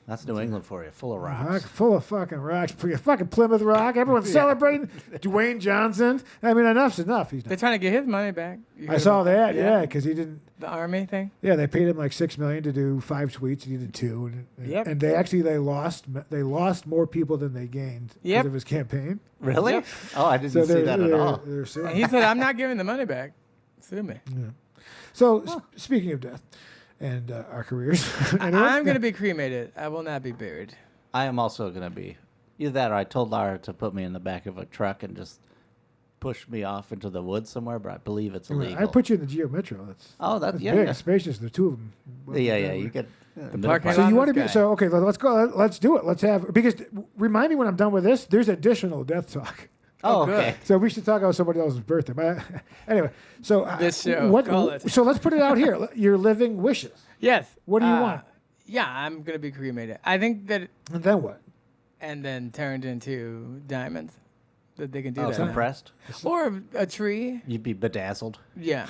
[SPEAKER 2] That's
[SPEAKER 3] New England for you, full of rocks.
[SPEAKER 2] Full of fucking rocks. Fucking Plymouth Rock. Everyone's celebrating. Dwayne Johnson. I mean, enough's enough.
[SPEAKER 1] They're trying to get his money back.
[SPEAKER 2] I saw that, because he didn't.
[SPEAKER 1] The Army thing?
[SPEAKER 2] Yeah, they paid him like $6 million to do 5 tweets, and he did 2. And they lost more people than they gained because of his campaign.
[SPEAKER 3] Really?
[SPEAKER 1] Yep.
[SPEAKER 3] Oh, I didn't see that at all.
[SPEAKER 1] And he said, I'm not giving the money back. Sue me.
[SPEAKER 2] Yeah. So, speaking of death and our careers.
[SPEAKER 1] I'm going to be cremated. I will not be buried.
[SPEAKER 3] I am also going to be. Either that or I told Lara to put me in the back of a truck and just push me off into the woods somewhere, but I believe it's illegal.
[SPEAKER 2] I put you in the Geo Metro. That's big.
[SPEAKER 3] Yeah.
[SPEAKER 2] Spacious. The 2 of them.
[SPEAKER 3] You get
[SPEAKER 1] the parking lot.
[SPEAKER 2] So you want to be, okay, let's go. Let's do it. Let's have, because remind me when I'm done with this, there's additional death talk.
[SPEAKER 3] Oh, okay.
[SPEAKER 2] So we should talk about somebody else's birthday. But anyway, so
[SPEAKER 1] this show.
[SPEAKER 2] So let's put it out here. Your living wishes.
[SPEAKER 1] Yes.
[SPEAKER 2] What do you want?
[SPEAKER 1] Yeah, I'm gonna be cremated. I think that.
[SPEAKER 2] And then what?
[SPEAKER 1] And then turned into diamonds. That they can do that.
[SPEAKER 3] Compressed.
[SPEAKER 1] Or a tree.
[SPEAKER 3] You'd be bedazzled.
[SPEAKER 1] Yeah.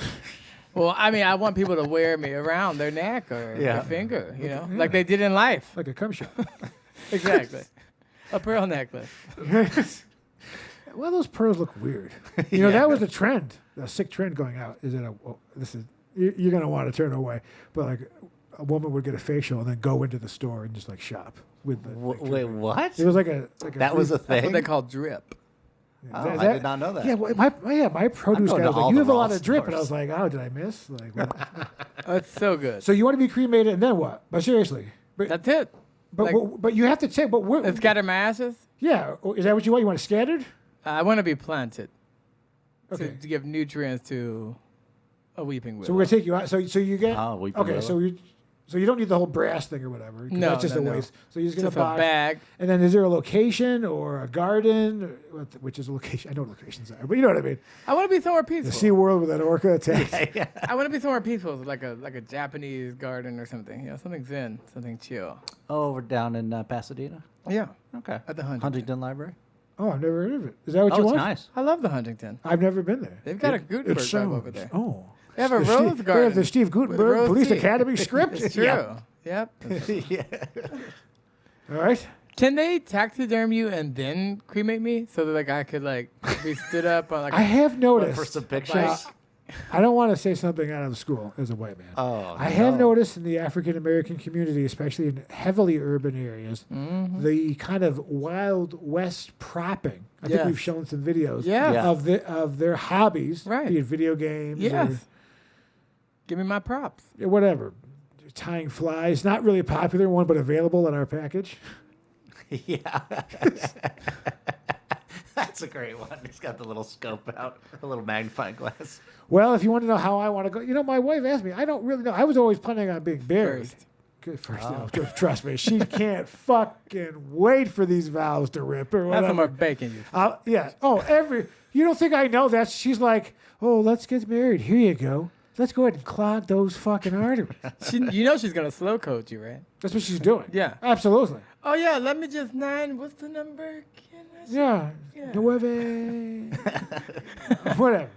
[SPEAKER 1] Well, I mean, I want people to wear me around their neck or their finger, like they did in life.
[SPEAKER 2] Like a cum shot.
[SPEAKER 1] Exactly. A pearl necklace.
[SPEAKER 2] Well, those pearls look weird. That was a trend, a sick trend going out. You're going to want to turn away. But like a woman would get a facial and then go into the store and just like shop with the.
[SPEAKER 3] Wait, what?
[SPEAKER 2] It was like a
[SPEAKER 3] that was a thing?
[SPEAKER 1] That's what they call drip.
[SPEAKER 3] I did not know that.
[SPEAKER 2] Yeah, my produce guy was like, you have a lot of drip. And I was like, oh, did I miss? Like,
[SPEAKER 1] It's so good.
[SPEAKER 2] So you want to be cremated and then what? But seriously.
[SPEAKER 1] That's it.
[SPEAKER 2] But you have to say,
[SPEAKER 1] and scatter my ashes?
[SPEAKER 2] Yeah. Is that what you want? You want it scattered?
[SPEAKER 1] I want to be planted
[SPEAKER 2] to
[SPEAKER 1] give nutrients to a weeping willow.
[SPEAKER 2] So we're going to take you out. So you get...
[SPEAKER 3] weeping willow.
[SPEAKER 2] So you don't need the whole brass thing or whatever.
[SPEAKER 1] No,
[SPEAKER 2] that's just a waste. So you're just going to buy
[SPEAKER 1] a bag.
[SPEAKER 2] And then is there a location or a garden? Which is a location? I know what locations are, but you know what I mean.
[SPEAKER 1] I want to be somewhere peaceful.
[SPEAKER 2] The Sea World with that orca attack.
[SPEAKER 1] Yeah. I want to be somewhere peaceful, like a Japanese garden or something. Something zen, something chill.
[SPEAKER 3] Oh, we're down in Pasadena?
[SPEAKER 1] Yeah.
[SPEAKER 3] Okay.
[SPEAKER 1] At the
[SPEAKER 3] Huntington Library?
[SPEAKER 2] Oh, I've never heard of it. Is that what you want?
[SPEAKER 3] Oh, it's nice.
[SPEAKER 1] I love the Huntington.
[SPEAKER 2] I've never been there.
[SPEAKER 1] They've got a Gutenberg vibe over there.
[SPEAKER 2] Oh.
[SPEAKER 1] They have a rose garden.
[SPEAKER 2] They have the Steve Gutenberg Police Academy script.
[SPEAKER 1] It's true. Yep.
[SPEAKER 3] Yeah.
[SPEAKER 2] All right.
[SPEAKER 1] Can they taxiderm you and then cremate me so that I could be stood up on
[SPEAKER 2] I have noticed
[SPEAKER 3] for some pictures.
[SPEAKER 2] I don't want to say something out of school as a white man. I have noticed in the African American community, especially in heavily urban areas, the kind of Wild West propping. I think we've shown some videos of their hobbies, be it video games or
[SPEAKER 1] give me my props.
[SPEAKER 2] Whatever. Tying flies, not really a popular one, but available in our package.
[SPEAKER 3] Yeah. That's a great one. He's got the little scope out, the little magnifying glass.
[SPEAKER 2] Well, if you want to know how I want to go, my wife asked me. I don't really know. I was always planning on being buried. Trust me, she can't fucking wait for these vows to rip or whatever.
[SPEAKER 1] That's more bacon.
[SPEAKER 2] Yeah. Oh, you don't think I know that? She's like, oh, let's get married. Here you go. Let's go ahead and clog those fucking arteries.
[SPEAKER 1] She's going to slow coach you, right?
[SPEAKER 2] That's what she's doing.
[SPEAKER 1] Yeah.
[SPEAKER 2] Absolutely.
[SPEAKER 1] Oh, yeah. Let me just 9. What's the number?
[SPEAKER 2] Yeah. 9. Whatever.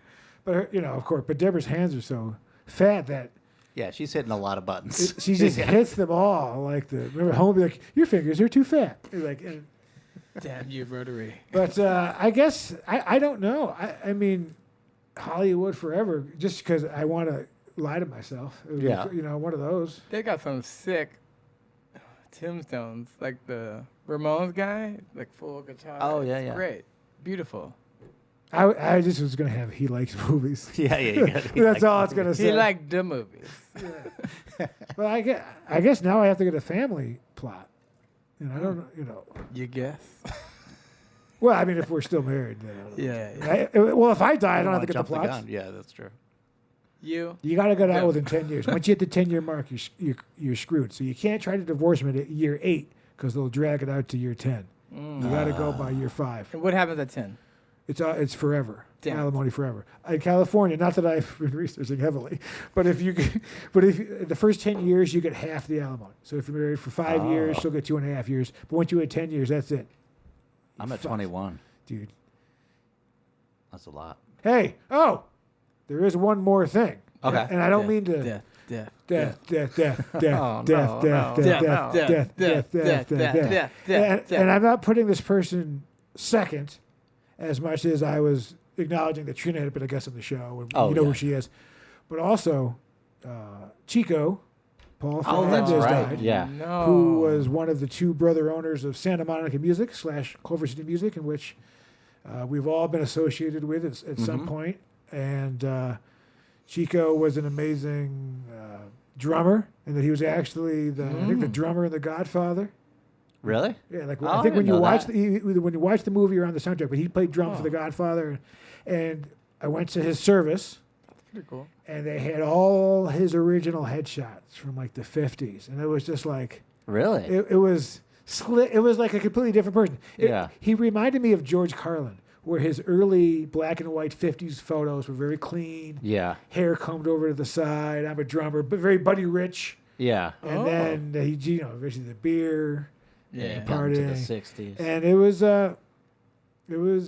[SPEAKER 2] But, of course, but Deborah's hands are so fat that
[SPEAKER 3] Yeah, she's hitting a lot of buttons.
[SPEAKER 2] She just hits them all. Like remember, home would be like, your fingers are too fat. You're like,
[SPEAKER 1] damn you, Rotary.
[SPEAKER 2] But I guess I don't know. I mean, Hollywood forever. Just because I want to lie to myself.
[SPEAKER 3] Yeah.
[SPEAKER 2] You know, one of those.
[SPEAKER 1] They got some sick tombstones, like the Ramones guy, like full guitar.
[SPEAKER 3] Oh, yeah,
[SPEAKER 1] It's
[SPEAKER 3] yeah.
[SPEAKER 1] great, beautiful.
[SPEAKER 2] I just was gonna have he likes movies.
[SPEAKER 3] Yeah.
[SPEAKER 2] That's all it's gonna say.
[SPEAKER 1] He liked the movies.
[SPEAKER 2] But I guess now I have to get a family plot. And I don't know, you know.
[SPEAKER 1] You guess?
[SPEAKER 2] Well, I mean, if we're still married, then
[SPEAKER 1] Yeah.
[SPEAKER 2] well, if I die, I don't have to get the plots.
[SPEAKER 3] Yeah, that's true.
[SPEAKER 1] You
[SPEAKER 2] got to get out within 10 years. Once you hit the 10-year mark, you're screwed. So you can't try to divorce them at year 8 because they'll drag it out to year 10. You got to go by year 5.
[SPEAKER 1] And what happens at 10?
[SPEAKER 2] It's forever.
[SPEAKER 1] Damn.
[SPEAKER 2] Alimony forever. In California, not that I've been researching heavily, but if the first 10 years you get half the alimony. So if you're married for 5 years, she'll get 2.5 years. But once you hit 10 years, that's it.
[SPEAKER 3] I'm at 21.
[SPEAKER 2] Dude.
[SPEAKER 3] That's a lot.
[SPEAKER 2] Hey, there is one more thing.
[SPEAKER 3] Okay.
[SPEAKER 2] And I don't mean to.
[SPEAKER 1] Death.
[SPEAKER 2] And I'm not putting this person second as much as I was acknowledging that Trina had been a guest on the show. And you know who she is. But also, Chico, Paul Fernandez died.
[SPEAKER 3] Yeah.
[SPEAKER 2] Who was one of the 2 brother owners of Santa Monica Music / Culver City Music, in which we've all been associated with at some point. And Chico was an amazing drummer, and that he was actually I think the drummer in The Godfather.
[SPEAKER 3] Really?
[SPEAKER 2] Yeah, like I think when you watch the movie, you're on the soundtrack, but he played drums for The Godfather, and I went to his service.
[SPEAKER 1] That's pretty cool.
[SPEAKER 2] And they had all his original headshots from like the 50s, and it was just like
[SPEAKER 3] really.
[SPEAKER 2] It was slick. It was like a completely different person. He reminded me of George Carlin, where his early black and white 50s photos were very clean.
[SPEAKER 3] Yeah.
[SPEAKER 2] Hair combed over to the side. I'm a drummer, but very Buddy Rich.
[SPEAKER 3] Yeah.
[SPEAKER 2] And then he, eventually the beer.
[SPEAKER 3] Yeah.
[SPEAKER 2] Partying.
[SPEAKER 3] To the 60s.
[SPEAKER 2] And it was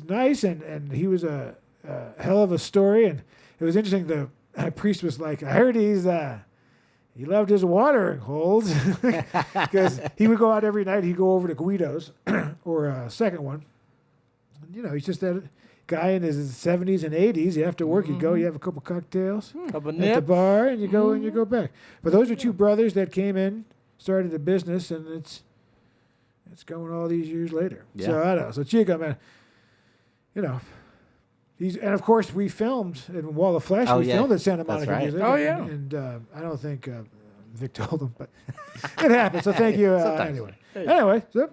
[SPEAKER 2] nice, and he was a hell of a story, and it was interesting. The priest was like, I heard he loved his watering holes, because he would go out every night. He'd go over to Guido's or a second one. And, he's just that guy in his 70s and 80s. You have to work. You go. You have a couple cocktails at the bar, and you go and you go back. But those are 2 brothers that came in, started a business, and it's going all these years later. Yeah. So I don't know. So Chico, man, and of course we filmed in Wall of Flesh. We filmed at Santa Monica Music.
[SPEAKER 1] Oh yeah.
[SPEAKER 2] And I don't think Vic told him, but it happened. So thank you anyway. Anyway, so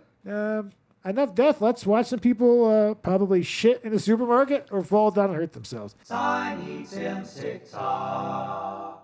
[SPEAKER 2] enough death. Let's watch some people probably shit in a supermarket or fall down and hurt themselves.
[SPEAKER 4] Tiny Tim's TikToks.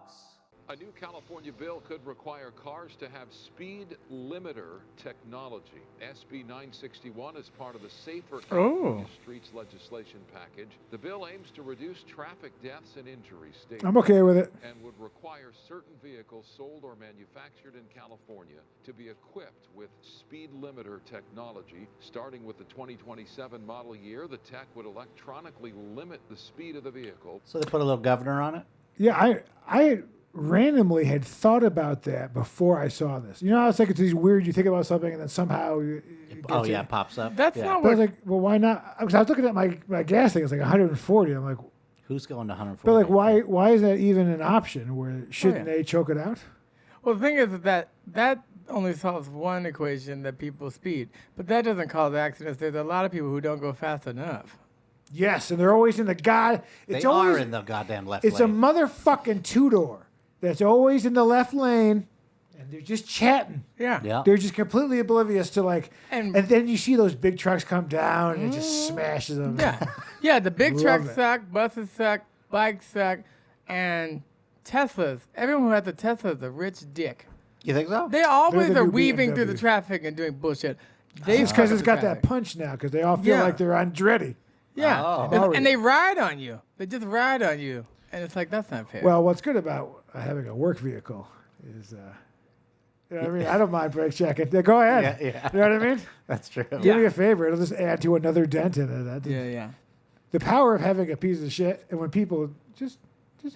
[SPEAKER 5] A new California bill could require cars to have speed limiter technology. SB 961 is part of the Safer California Streets legislation package. The bill aims to reduce traffic deaths and injuries statewide.
[SPEAKER 2] I'm okay with it.
[SPEAKER 5] And would require certain vehicles sold or manufactured in California to be equipped with speed limiter technology. Starting with the 2027 model year, the tech would electronically limit the speed of the vehicle.
[SPEAKER 3] So they put a little governor on it?
[SPEAKER 2] Yeah, I randomly had thought about that before I saw this. How it's like it's these weird, you think about something and then somehow it
[SPEAKER 3] pops up.
[SPEAKER 1] That's
[SPEAKER 3] not
[SPEAKER 1] what...
[SPEAKER 2] But I was like, well, why not? Because I was looking at my gas thing. It's like 140. I'm like...
[SPEAKER 3] Who's going to 140?
[SPEAKER 2] But like, why is that even an option? Where shouldn't they choke it out?
[SPEAKER 1] Well, the thing is that only solves one equation, that people speed. But that doesn't cause accidents. There's a lot of people who don't go fast enough.
[SPEAKER 2] Yes, and they're always in the
[SPEAKER 3] They are in the goddamn left lane.
[SPEAKER 2] It's a motherfucking 2-door that's always in the left lane, and they're just chatting.
[SPEAKER 1] Yeah.
[SPEAKER 2] They're just completely oblivious to and then you see those big trucks come down and it just smashes them.
[SPEAKER 1] Yeah. The big trucks suck, buses suck, bikes suck, and Teslas. Everyone who has a Tesla is a rich dick.
[SPEAKER 3] You think so?
[SPEAKER 1] They always are weaving through the traffic and doing bullshit.
[SPEAKER 2] It's because it's got that punch now, because they all feel like they're Andretti.
[SPEAKER 1] Yeah.
[SPEAKER 3] Oh.
[SPEAKER 1] And they ride on you. They just ride on you. And it's like, that's not fair.
[SPEAKER 2] Well, what's good about having a work vehicle is, you know what I mean? I don't mind brake checking. Go ahead.
[SPEAKER 3] Yeah.
[SPEAKER 2] You know what I mean?
[SPEAKER 3] That's true.
[SPEAKER 2] Do me a favor. It'll just add to another dent in it.
[SPEAKER 1] Yeah.
[SPEAKER 2] The power of having a piece of shit, and when people just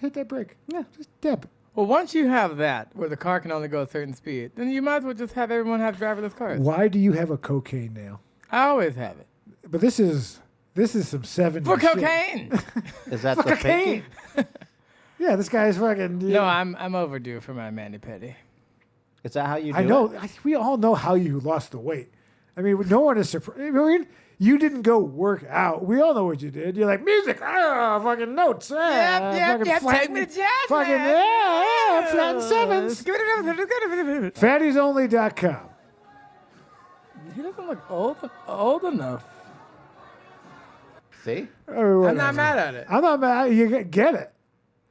[SPEAKER 2] hit that brake. Yeah. Just dip.
[SPEAKER 1] Well, once you have that, where the car can only go a certain speed, then you might as well just have everyone have driverless cars.
[SPEAKER 2] Why do you have a cocaine nail?
[SPEAKER 1] I always have it.
[SPEAKER 2] But this is some 70s
[SPEAKER 1] For
[SPEAKER 2] shit.
[SPEAKER 1] cocaine.
[SPEAKER 3] Is that
[SPEAKER 2] For
[SPEAKER 3] the
[SPEAKER 2] cocaine.
[SPEAKER 3] pinky?
[SPEAKER 2] Yeah, this guy's fucking.
[SPEAKER 1] No, I'm overdue for my mani-pedi.
[SPEAKER 3] Is that how you do
[SPEAKER 2] I know.
[SPEAKER 3] it?
[SPEAKER 2] We all know how you lost the weight. I mean, no one is surprised. I mean, you didn't go work out. We all know what you did. You're like, music, fucking notes.
[SPEAKER 1] Yep, take me to jazz.
[SPEAKER 2] Fucking, flat sevens. FattiesOnly.com.
[SPEAKER 1] He doesn't look old enough.
[SPEAKER 3] See?
[SPEAKER 1] I'm not mad at it.
[SPEAKER 2] I'm not mad. You get it.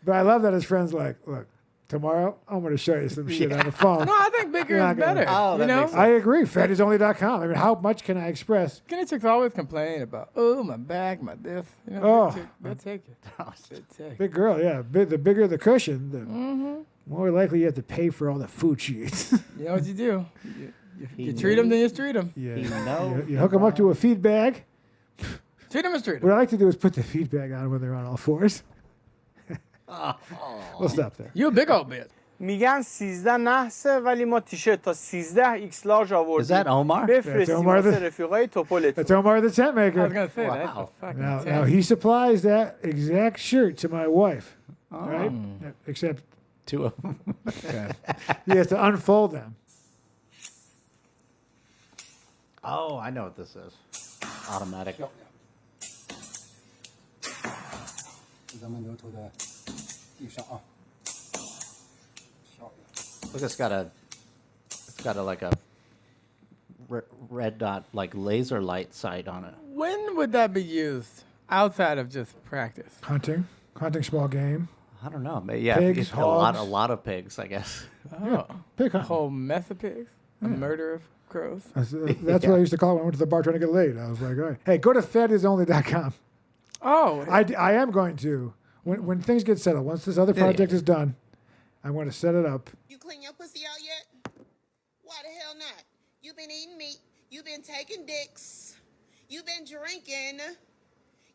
[SPEAKER 2] But I love that his friend's like, look, tomorrow I'm going to show you some shit on the phone.
[SPEAKER 1] No, I think bigger
[SPEAKER 2] You're
[SPEAKER 1] is
[SPEAKER 2] not gonna-
[SPEAKER 1] better.
[SPEAKER 3] Oh, that
[SPEAKER 1] you know?
[SPEAKER 3] makes sense.
[SPEAKER 2] I agree. FattiesOnly.com. I mean, how much can I express?
[SPEAKER 1] Skinny chicks always complain about, my back, my this. You know,
[SPEAKER 2] Oh.
[SPEAKER 1] big chick, they'll take it. They'll take it.
[SPEAKER 2] Big girl, yeah. The bigger the cushion, the more likely you have to pay for all the food she eats.
[SPEAKER 1] You know what you do? You treat them, then you treat them.
[SPEAKER 2] Yeah.
[SPEAKER 3] You know.
[SPEAKER 2] You hook them up to a feed bag.
[SPEAKER 1] Treat them as treat
[SPEAKER 2] What
[SPEAKER 1] them.
[SPEAKER 2] I like to do is put the feed bag on when they're on all fours. We'll stop there.
[SPEAKER 1] You a big old bitch.
[SPEAKER 6] میگن 13 نحسه ولی ما تیشرت تا 13 ایکس لارج آوردیم.
[SPEAKER 3] Is that Omar?
[SPEAKER 6] بفرستیم
[SPEAKER 2] Omar
[SPEAKER 6] واسه
[SPEAKER 2] the-
[SPEAKER 6] رفیقای توپلتون.
[SPEAKER 2] That's Omar the tent
[SPEAKER 1] I was
[SPEAKER 2] maker.
[SPEAKER 1] going to say, that's a
[SPEAKER 3] Wow.
[SPEAKER 1] fucking
[SPEAKER 2] Now
[SPEAKER 1] tent.
[SPEAKER 2] he supplies that exact shirt to my wife, right? Except
[SPEAKER 3] Two of them.
[SPEAKER 2] he has to unfold them.
[SPEAKER 3] Oh, I know what this is. Automatic.
[SPEAKER 7] Look,
[SPEAKER 3] it's got a like a red dot like laser light sight on it.
[SPEAKER 1] When would that be used outside of just practice?
[SPEAKER 2] Hunting small game.
[SPEAKER 3] I don't know. Yeah,
[SPEAKER 2] Pigs,
[SPEAKER 3] a lot
[SPEAKER 2] hogs.
[SPEAKER 3] of pigs, I guess.
[SPEAKER 1] Oh,
[SPEAKER 2] Pig
[SPEAKER 1] a
[SPEAKER 2] hunting.
[SPEAKER 1] whole mess of pigs? A murder of crows?
[SPEAKER 2] That's what I used to call it when I went to the bar trying to get laid. I was like, all right, hey, go to FattiesOnly.com.
[SPEAKER 1] Oh,
[SPEAKER 2] I am going to, when things get settled, once this other project is done, I want to set it up.
[SPEAKER 8] You clean your pussy out yet? Why the hell not? You've been eating meat. You've been taking dicks. You've been drinking.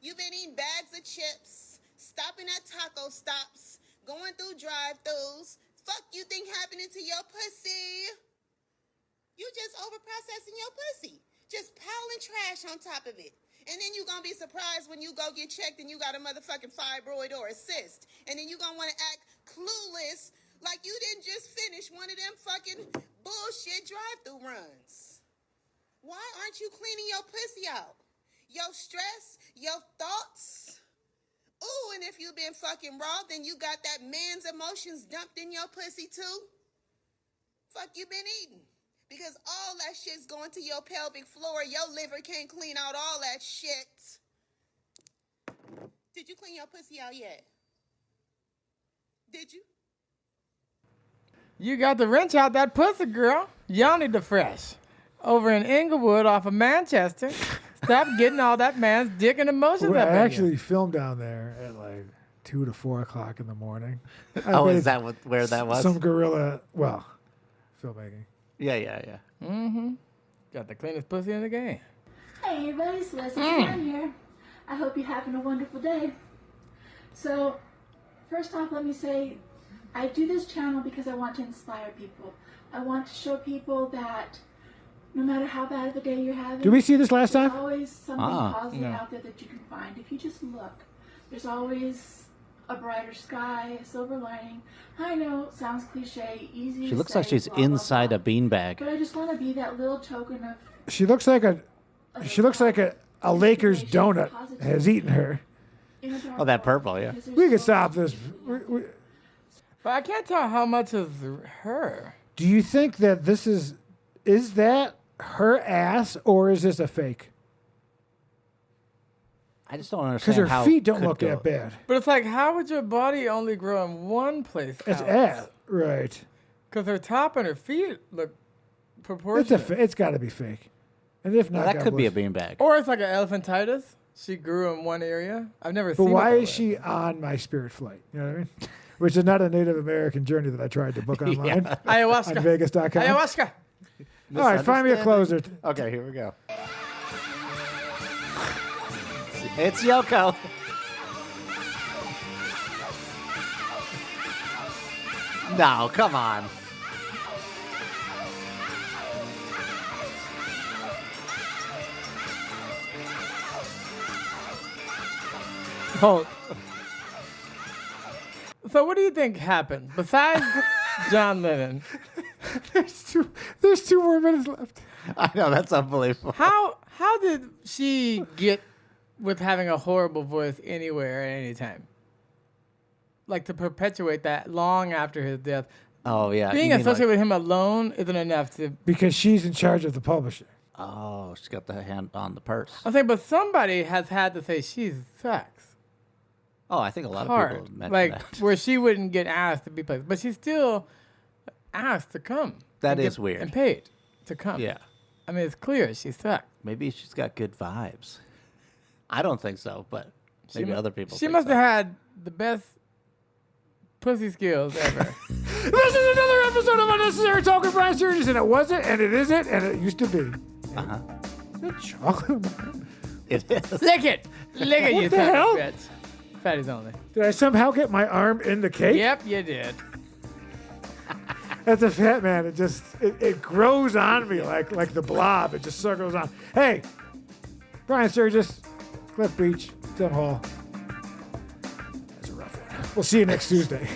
[SPEAKER 8] You've been eating bags of chips. Stopping at taco stops. Going through drive-thrus. Fuck you think happening to your pussy? You just overprocessing your pussy. Just piling trash on top of it. And then you're going to be surprised when you go get checked and you got a motherfucking fibroid or a cyst. And then you're going to want to act clueless like you didn't just finish one of them fucking bullshit drive-thru runs. Why aren't you cleaning your pussy out? Your stress, your thoughts. Ooh, and if you've been fucking raw, then you got that man's emotions dumped in your pussy too. Fuck you been eating. Because all that shit's going to your pelvic floor. Your liver can't clean out all that shit. Did you clean your pussy out yet? Did you?
[SPEAKER 1] you got to wrench out that pussy, girl. Y'all need the fresh. Over in Inglewood off of Manchester. Stop getting all that man's dick and emotions
[SPEAKER 2] I
[SPEAKER 1] up in
[SPEAKER 2] actually filmed down there at like 2 to 4 o'clock in the morning.
[SPEAKER 3] Oh,
[SPEAKER 2] I
[SPEAKER 3] is
[SPEAKER 2] made
[SPEAKER 3] that where that was?
[SPEAKER 2] Some guerrilla, filmmaking.
[SPEAKER 3] Yeah.
[SPEAKER 1] you. Got the cleanest pussy in the game.
[SPEAKER 9] Hey everybody, it's Leslie Brown here. I hope you're having a wonderful day. So, first off, let me say, I do this channel because I want to inspire people. I want to show people that no matter how bad of a day you're having,
[SPEAKER 2] Did we see this last
[SPEAKER 9] there's
[SPEAKER 2] time?
[SPEAKER 9] always something positive
[SPEAKER 1] No.
[SPEAKER 9] out there that you can find. If you just look, there's always a brighter sky, a silver lining. I know, it sounds cliche, easy
[SPEAKER 3] She
[SPEAKER 9] to
[SPEAKER 3] looks
[SPEAKER 9] say,
[SPEAKER 3] like she's
[SPEAKER 9] blah, blah,
[SPEAKER 3] inside
[SPEAKER 9] blah.
[SPEAKER 3] a beanbag.
[SPEAKER 9] But I just want to be that little token of
[SPEAKER 2] She looks like a Lakers donut has eaten her.
[SPEAKER 3] Oh, that purple, yeah.
[SPEAKER 2] We can stop this.
[SPEAKER 1] But I can't tell how much is her.
[SPEAKER 2] Do you think that this is that her ass or is this a fake?
[SPEAKER 3] I just don't
[SPEAKER 2] Because
[SPEAKER 3] understand
[SPEAKER 2] her
[SPEAKER 3] how
[SPEAKER 2] feet don't
[SPEAKER 3] could
[SPEAKER 2] look
[SPEAKER 3] go-
[SPEAKER 2] that bad.
[SPEAKER 1] But it's like, how would your body only grow in one place?
[SPEAKER 2] It's ass, right?
[SPEAKER 1] Because her top and her feet look
[SPEAKER 2] It's
[SPEAKER 1] proportionate.
[SPEAKER 2] it's got to be fake. And if not,
[SPEAKER 3] Well, that
[SPEAKER 2] God
[SPEAKER 3] could be a
[SPEAKER 2] bless.
[SPEAKER 3] beanbag.
[SPEAKER 1] Or it's like an elephantitis. She grew in one area. I've never
[SPEAKER 2] But
[SPEAKER 1] seen.
[SPEAKER 2] why
[SPEAKER 1] it that
[SPEAKER 2] is
[SPEAKER 1] way.
[SPEAKER 2] she on my Spirit flight? You know what I mean? Which is not a Native American journey that I tried to book online on
[SPEAKER 1] Ayahuasca?
[SPEAKER 2] Vegas.com.
[SPEAKER 1] Ayahuasca.
[SPEAKER 2] All right, find me a closer.
[SPEAKER 3] Okay, here we go. It's Yoko. No, come on.
[SPEAKER 1] Oh. So what do you think happened besides John Lennon?
[SPEAKER 2] There's 2 more minutes left.
[SPEAKER 3] I know, that's unbelievable.
[SPEAKER 1] How did she get with having a horrible voice anywhere at any time? Like to perpetuate that long after his death.
[SPEAKER 3] Oh yeah.
[SPEAKER 1] Being associated with him alone isn't enough to.
[SPEAKER 2] Because she's in charge of the publisher.
[SPEAKER 3] Oh, she's got the hand on the purse.
[SPEAKER 1] I'm saying, but somebody has had to say she sucks.
[SPEAKER 3] Oh, I think a lot of people mentioned
[SPEAKER 1] like
[SPEAKER 3] that.
[SPEAKER 1] where she wouldn't get asked to be placed, but she's still asked to come.
[SPEAKER 3] That is weird.
[SPEAKER 1] And paid to come.
[SPEAKER 3] Yeah.
[SPEAKER 1] I mean, it's clear she sucks.
[SPEAKER 3] Maybe she's got good vibes. I don't think so, but maybe other people.
[SPEAKER 1] She must have had the best pussy skills ever.
[SPEAKER 2] This is another episode of Unnecessary Talk with Brian Sturges, and it wasn't, and it isn't, and it used to be.
[SPEAKER 3] Uh-huh.
[SPEAKER 2] The chocolate.
[SPEAKER 3] It is.
[SPEAKER 1] Lick it, you
[SPEAKER 2] the
[SPEAKER 1] son
[SPEAKER 2] hell?
[SPEAKER 1] of a bitch. Fatties only.
[SPEAKER 2] Did I somehow get my arm in the cake?
[SPEAKER 1] Yep, you did.
[SPEAKER 2] As a fat man, it grows on me like the blob. It just circles on. Hey, Brian Sturges, Cliff Beach, Tim Hall. That's a rough one. We'll see you next Tuesday.